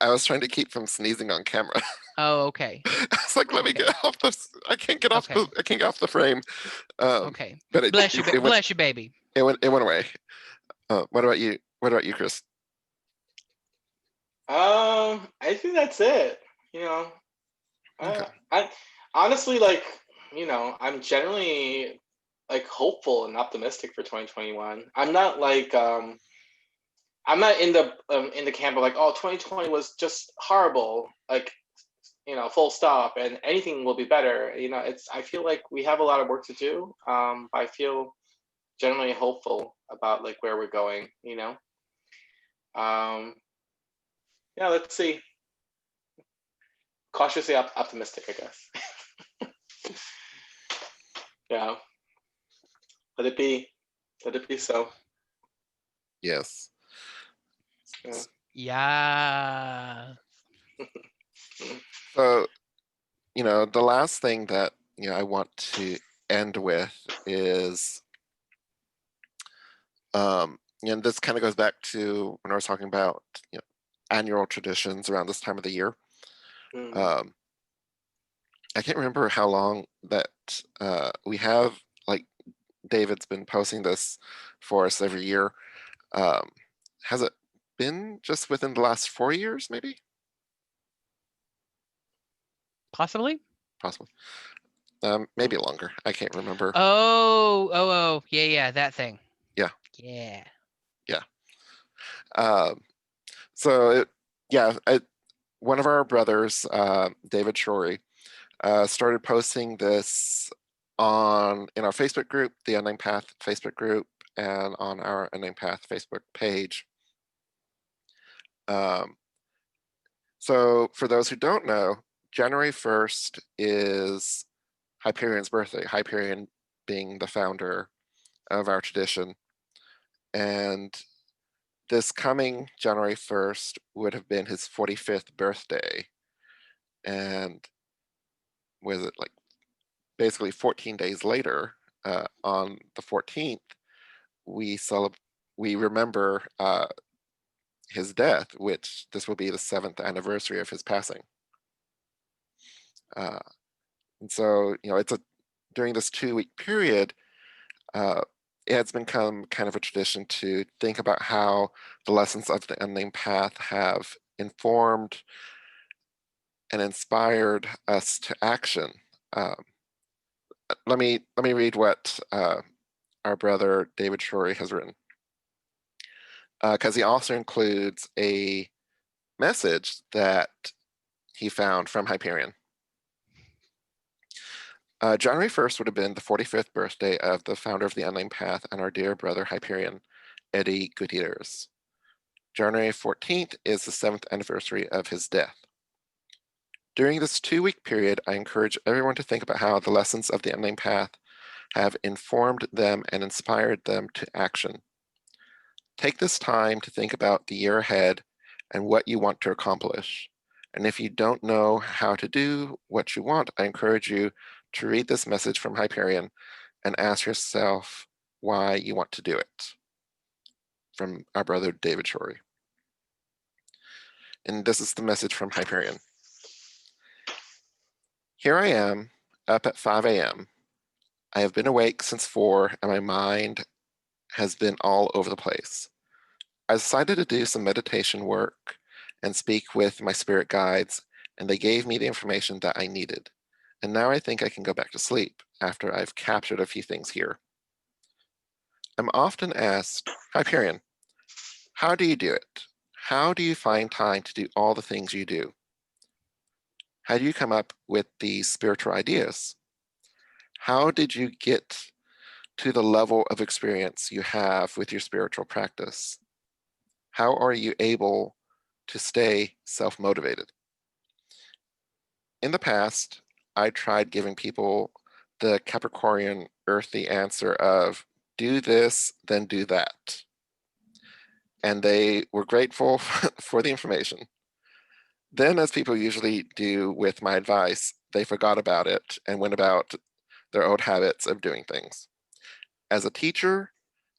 Speaker 1: I was trying to keep from sneezing on camera.
Speaker 3: Oh, okay.
Speaker 1: It's like, let me
Speaker 3: Okay.
Speaker 1: get off this. I can't get off
Speaker 3: Okay.
Speaker 1: the frame.
Speaker 3: Okay.
Speaker 1: But
Speaker 3: Bless you, bless you, baby.
Speaker 1: it went away. What about you? What about you, Chris?
Speaker 2: I think that's it. You know,
Speaker 1: Okay.
Speaker 2: I honestly like, I'm generally like hopeful and optimistic for 2021. I'm not in the camp of like, oh, 2020 was just horrible, like, full stop, and anything will be better. I feel like we have a lot of work to do. But I feel generally hopeful about like where we're going. Um, yeah, let's see. Cautiously optimistic, I guess. Yeah, let it be. Let it be so.
Speaker 1: Yes.
Speaker 2: Yeah.
Speaker 3: Yeah.
Speaker 1: So, the last thing that, I want to end with is, this kind of goes back to when I was talking about, annual traditions around this time of the year.
Speaker 2: Mm.
Speaker 1: Um, I can't remember how long that we have, like, David's been posting this for us every year. Has it been just within the last 4 years, maybe?
Speaker 3: Possibly.
Speaker 1: Possibly. Maybe longer. I can't remember.
Speaker 3: Oh, yeah, that thing.
Speaker 1: Yeah.
Speaker 3: Yeah.
Speaker 1: Yeah. So one of our brothers, David Shorey, started posting this in our Facebook group, the Unnamed Path Facebook group, and on our Unnamed Path Facebook page. So for those who don't know, January 1st is Hyperion's birthday, Hyperion being the founder of our tradition. And this coming January 1st would have been his 45th birthday. And was it like basically 14 days later, on the 14th, we remember his death, which this will be the 7th anniversary of his passing. And so, during this 2-week period, it has become kind of a tradition to think about how the lessons of the Unnamed Path have informed and inspired us to action. Let me read what our brother David Shorey has written, because he also includes a message that he found from Hyperion. January 1st would have been the 45th birthday of the founder of the Unnamed Path and our dear brother Hyperion, Eddie Gutierrez. January 14th is the 7th anniversary of his death. During this 2-week period, I encourage everyone to think about how the lessons of the Unnamed Path have informed them and inspired them to action. Take this time to think about the year ahead and what you want to accomplish. And if you don't know how to do what you want, I encourage you to read this message from Hyperion and ask yourself why you want to do it. From our brother David Shorey. And this is the message from Hyperion. Here I am, up at 5 a.m. I have been awake since 4, and my mind has been all over the place. I decided to do some meditation work and speak with my spirit guides, and they gave me the information that I needed. And now I think I can go back to sleep after I've captured a few things here. I'm often asked, Hyperion, how do you do it? How do you find time to do all the things you do? How do you come up with these spiritual ideas? How did you get to the level of experience you have with your spiritual practice? How are you able to stay self-motivated? In the past, I tried giving people the Capricornian earthy answer of do this, then do that. And they were grateful for the information. Then, as people usually do with my advice, they forgot about it and went about their old habits of doing things. As a teacher,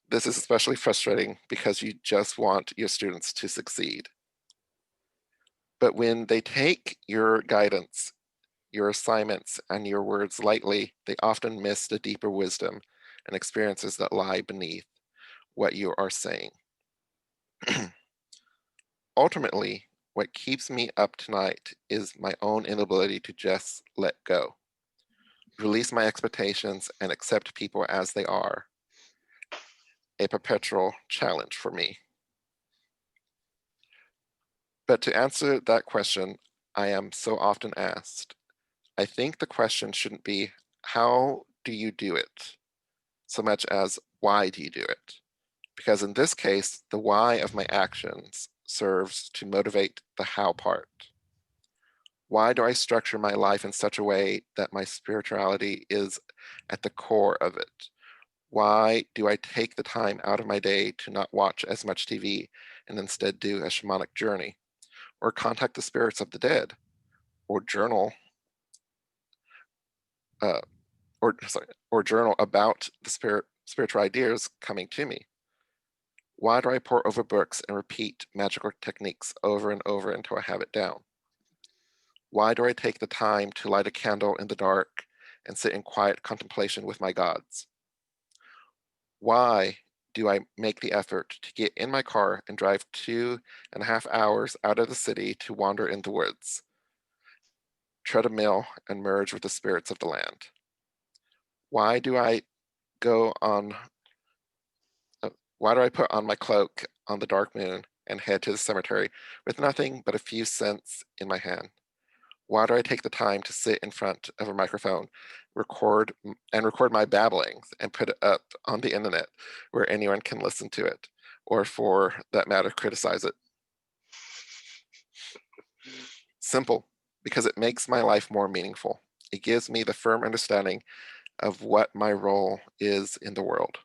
Speaker 1: this is especially frustrating because you just want your students to succeed. But when they take your guidance, your assignments, and your words lightly, they often miss the deeper wisdom and experiences that lie beneath what you are saying. Ultimately, what keeps me up tonight is my own inability to just let go, release my expectations, and accept people as they are, a perpetual challenge for me. But to answer that question, I am so often asked, I think the question shouldn't be, how do you do it? So much as, why do you do it? Because in this case, the why of my actions serves to motivate the how part. Why do I structure my life in such a way that my spirituality is at the core of it? Why do I take the time out of my day to not watch as much TV and instead do a shamanic journey, or contact the spirits of the dead, or journal, uh, or journal about the spiritual ideas coming to me? Why do I pore over books and repeat magical techniques over and over until I have it down? Why do I take the time to light a candle in the dark and sit in quiet contemplation with my gods? Why do I make the effort to get in my car and drive 2.5 hours out of the city to wander in the woods, tread a mill, and merge with the spirits of the land? Why do I go on? Why do I put on my cloak on the dark moon and head to the cemetery with nothing but a few cents in my hand? Why do I take the time to sit in front of a microphone, record my babblings and put it up on the internet where anyone can listen to it, or for that matter, criticize it? Simple, because it makes my life more meaningful. It gives me the firm understanding of what my role is in the world,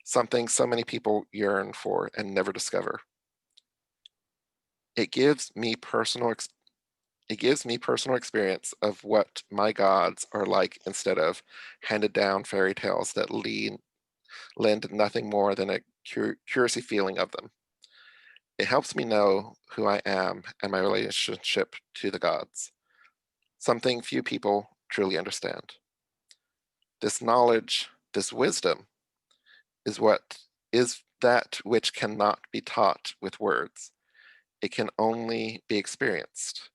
Speaker 1: something so many people yearn for and never discover. It gives me personal experience of what my gods are like instead of handed down fairy tales that lend nothing more than a curiosity feeling of them. It helps me know who I am and my relationship to the gods, something few people truly understand. This knowledge, this wisdom, is that which cannot be taught with words. It can only be experienced.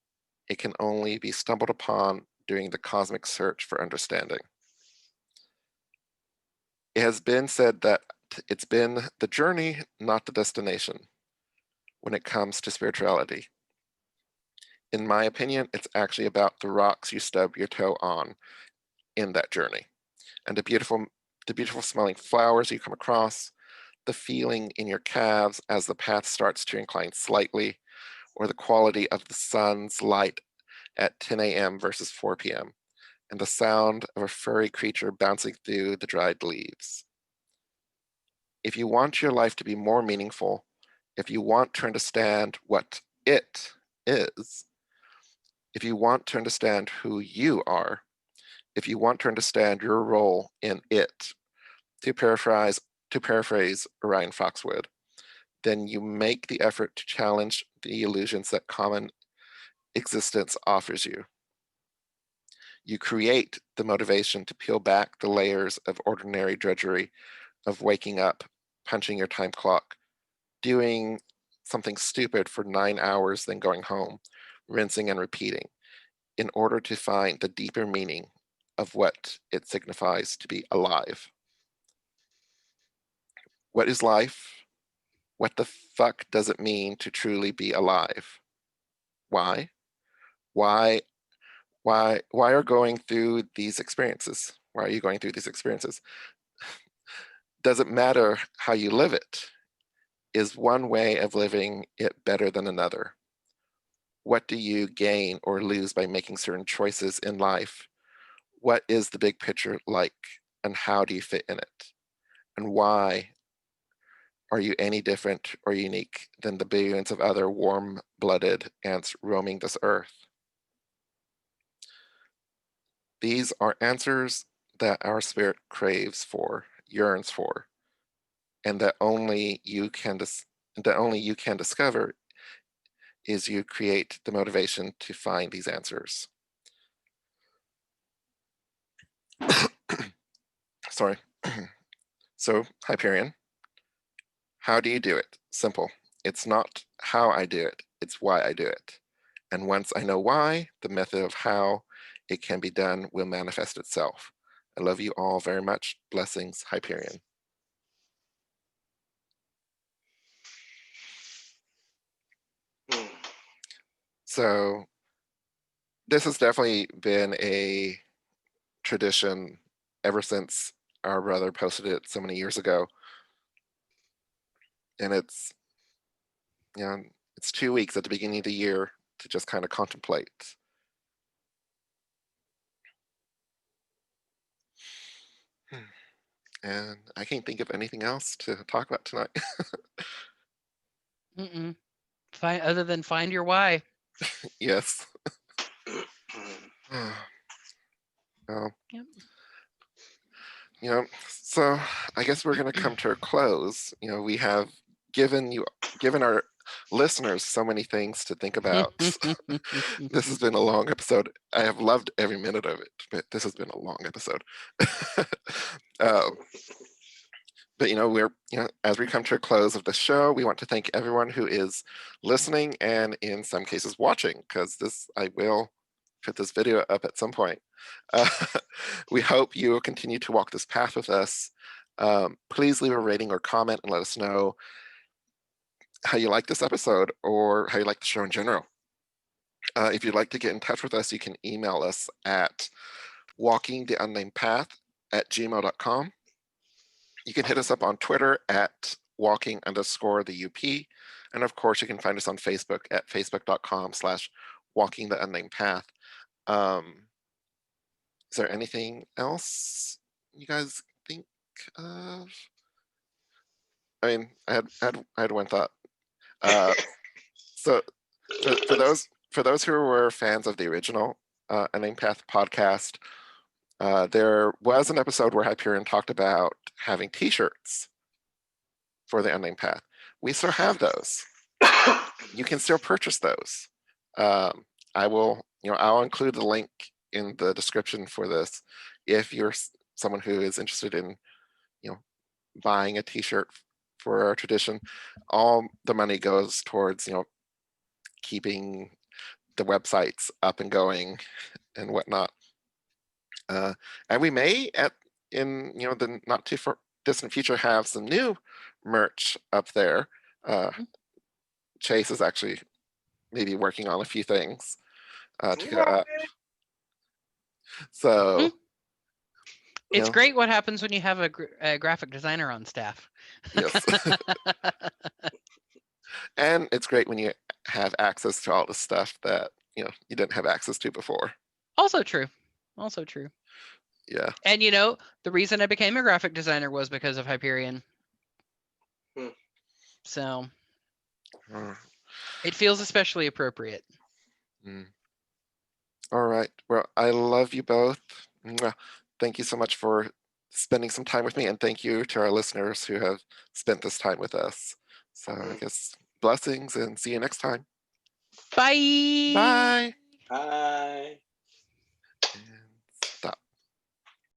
Speaker 1: It can only be stumbled upon during the cosmic search for understanding. It has been said that it's been the journey, not the destination, when it comes to spirituality. In my opinion, it's actually about the rocks you stub your toe on in that journey, and the beautiful smelling flowers you come across, the feeling in your calves as the path starts to incline slightly, or the quality of the sun's light at 10 a.m. versus 4 p.m., and the sound of a furry creature bouncing through the dried leaves. If you want your life to be more meaningful, if you want to understand what it is, if you want to understand who you are, if you want to understand your role in it, to paraphrase Orion Foxwood, then you make the effort to challenge the illusions that common existence offers you. You create the motivation to peel back the layers of ordinary drudgery of waking up, punching your time clock, doing something stupid for 9 hours, then going home, rinsing and repeating, in order to find the deeper meaning of what it signifies to be alive. What is life? What the fuck does it mean to truly be alive? Why? Why are going through these experiences? Why are you going through these experiences? Doesn't matter how you live it. Is one way of living it better than another? What do you gain or lose by making certain choices in life? What is the big picture like, and how do you fit in it? And why are you any different or unique than the billions of other warm-blooded ants roaming this earth? These are answers that our spirit craves for, yearns for, and that only you can discover is you create the motivation to find these answers. Sorry. So, Hyperion, how do you do it? Simple. It's not how I do it, it's why I do it. And once I know why, the method of how it can be done will manifest itself. I love you all very much. Blessings, Hyperion. So this has definitely been a tradition ever since our brother posted it so many years ago. And it's, you know, it's 2 weeks at the beginning of the year to just kind of contemplate. And I can't think of anything else to talk about tonight.
Speaker 3: Other than find your why.
Speaker 1: Yes. Well,
Speaker 3: Yep.
Speaker 1: you know, so I guess we're going to come to a close. You know, we have given our listeners so many things to think about. This has been a long episode. I have loved every minute of it, but this has been a long episode. But as we come to a close of the show, we want to thank everyone who is listening and in some cases watching, because I will put this video up at some point. We hope you will continue to walk this path with us. Please leave a rating or comment and let us know how you like this episode or how you like the show in general. If you'd like to get in touch with us, you can email us at walkingtheunnamedpath@gmail.com. You can hit us up on Twitter at walking_the UP. And of course, you can find us on Facebook at facebook.com/walkingtheunnamedpath. Is there anything else you guys think of? I mean, I had one thought. So for those who were fans of the original Unnamed Path podcast, there was an episode where Hyperion talked about having T-shirts for the Unnamed Path. We still have those. You can still purchase those. I'll include the link in the description for this if you're someone who is interested in, buying a T-shirt for our tradition. All the money goes towards, keeping the websites up and going and whatnot. And we may in the not too distant future have some new merch up there. Chase is actually maybe working on a few things to go up. So
Speaker 3: it's great what happens when you have a graphic designer on staff.
Speaker 1: Yes. And it's great when you have access to all the stuff that you didn't have access to before.
Speaker 3: Also true.
Speaker 1: Yeah.
Speaker 3: And the reason I became a graphic designer was because of Hyperion. So it feels especially appropriate.
Speaker 1: All right. Well, I love you both. Thank you so much for spending some time with me, and thank you to our listeners who have spent this time with us. So I guess blessings and see you next time.
Speaker 3: Bye.
Speaker 1: Bye.
Speaker 2: Bye.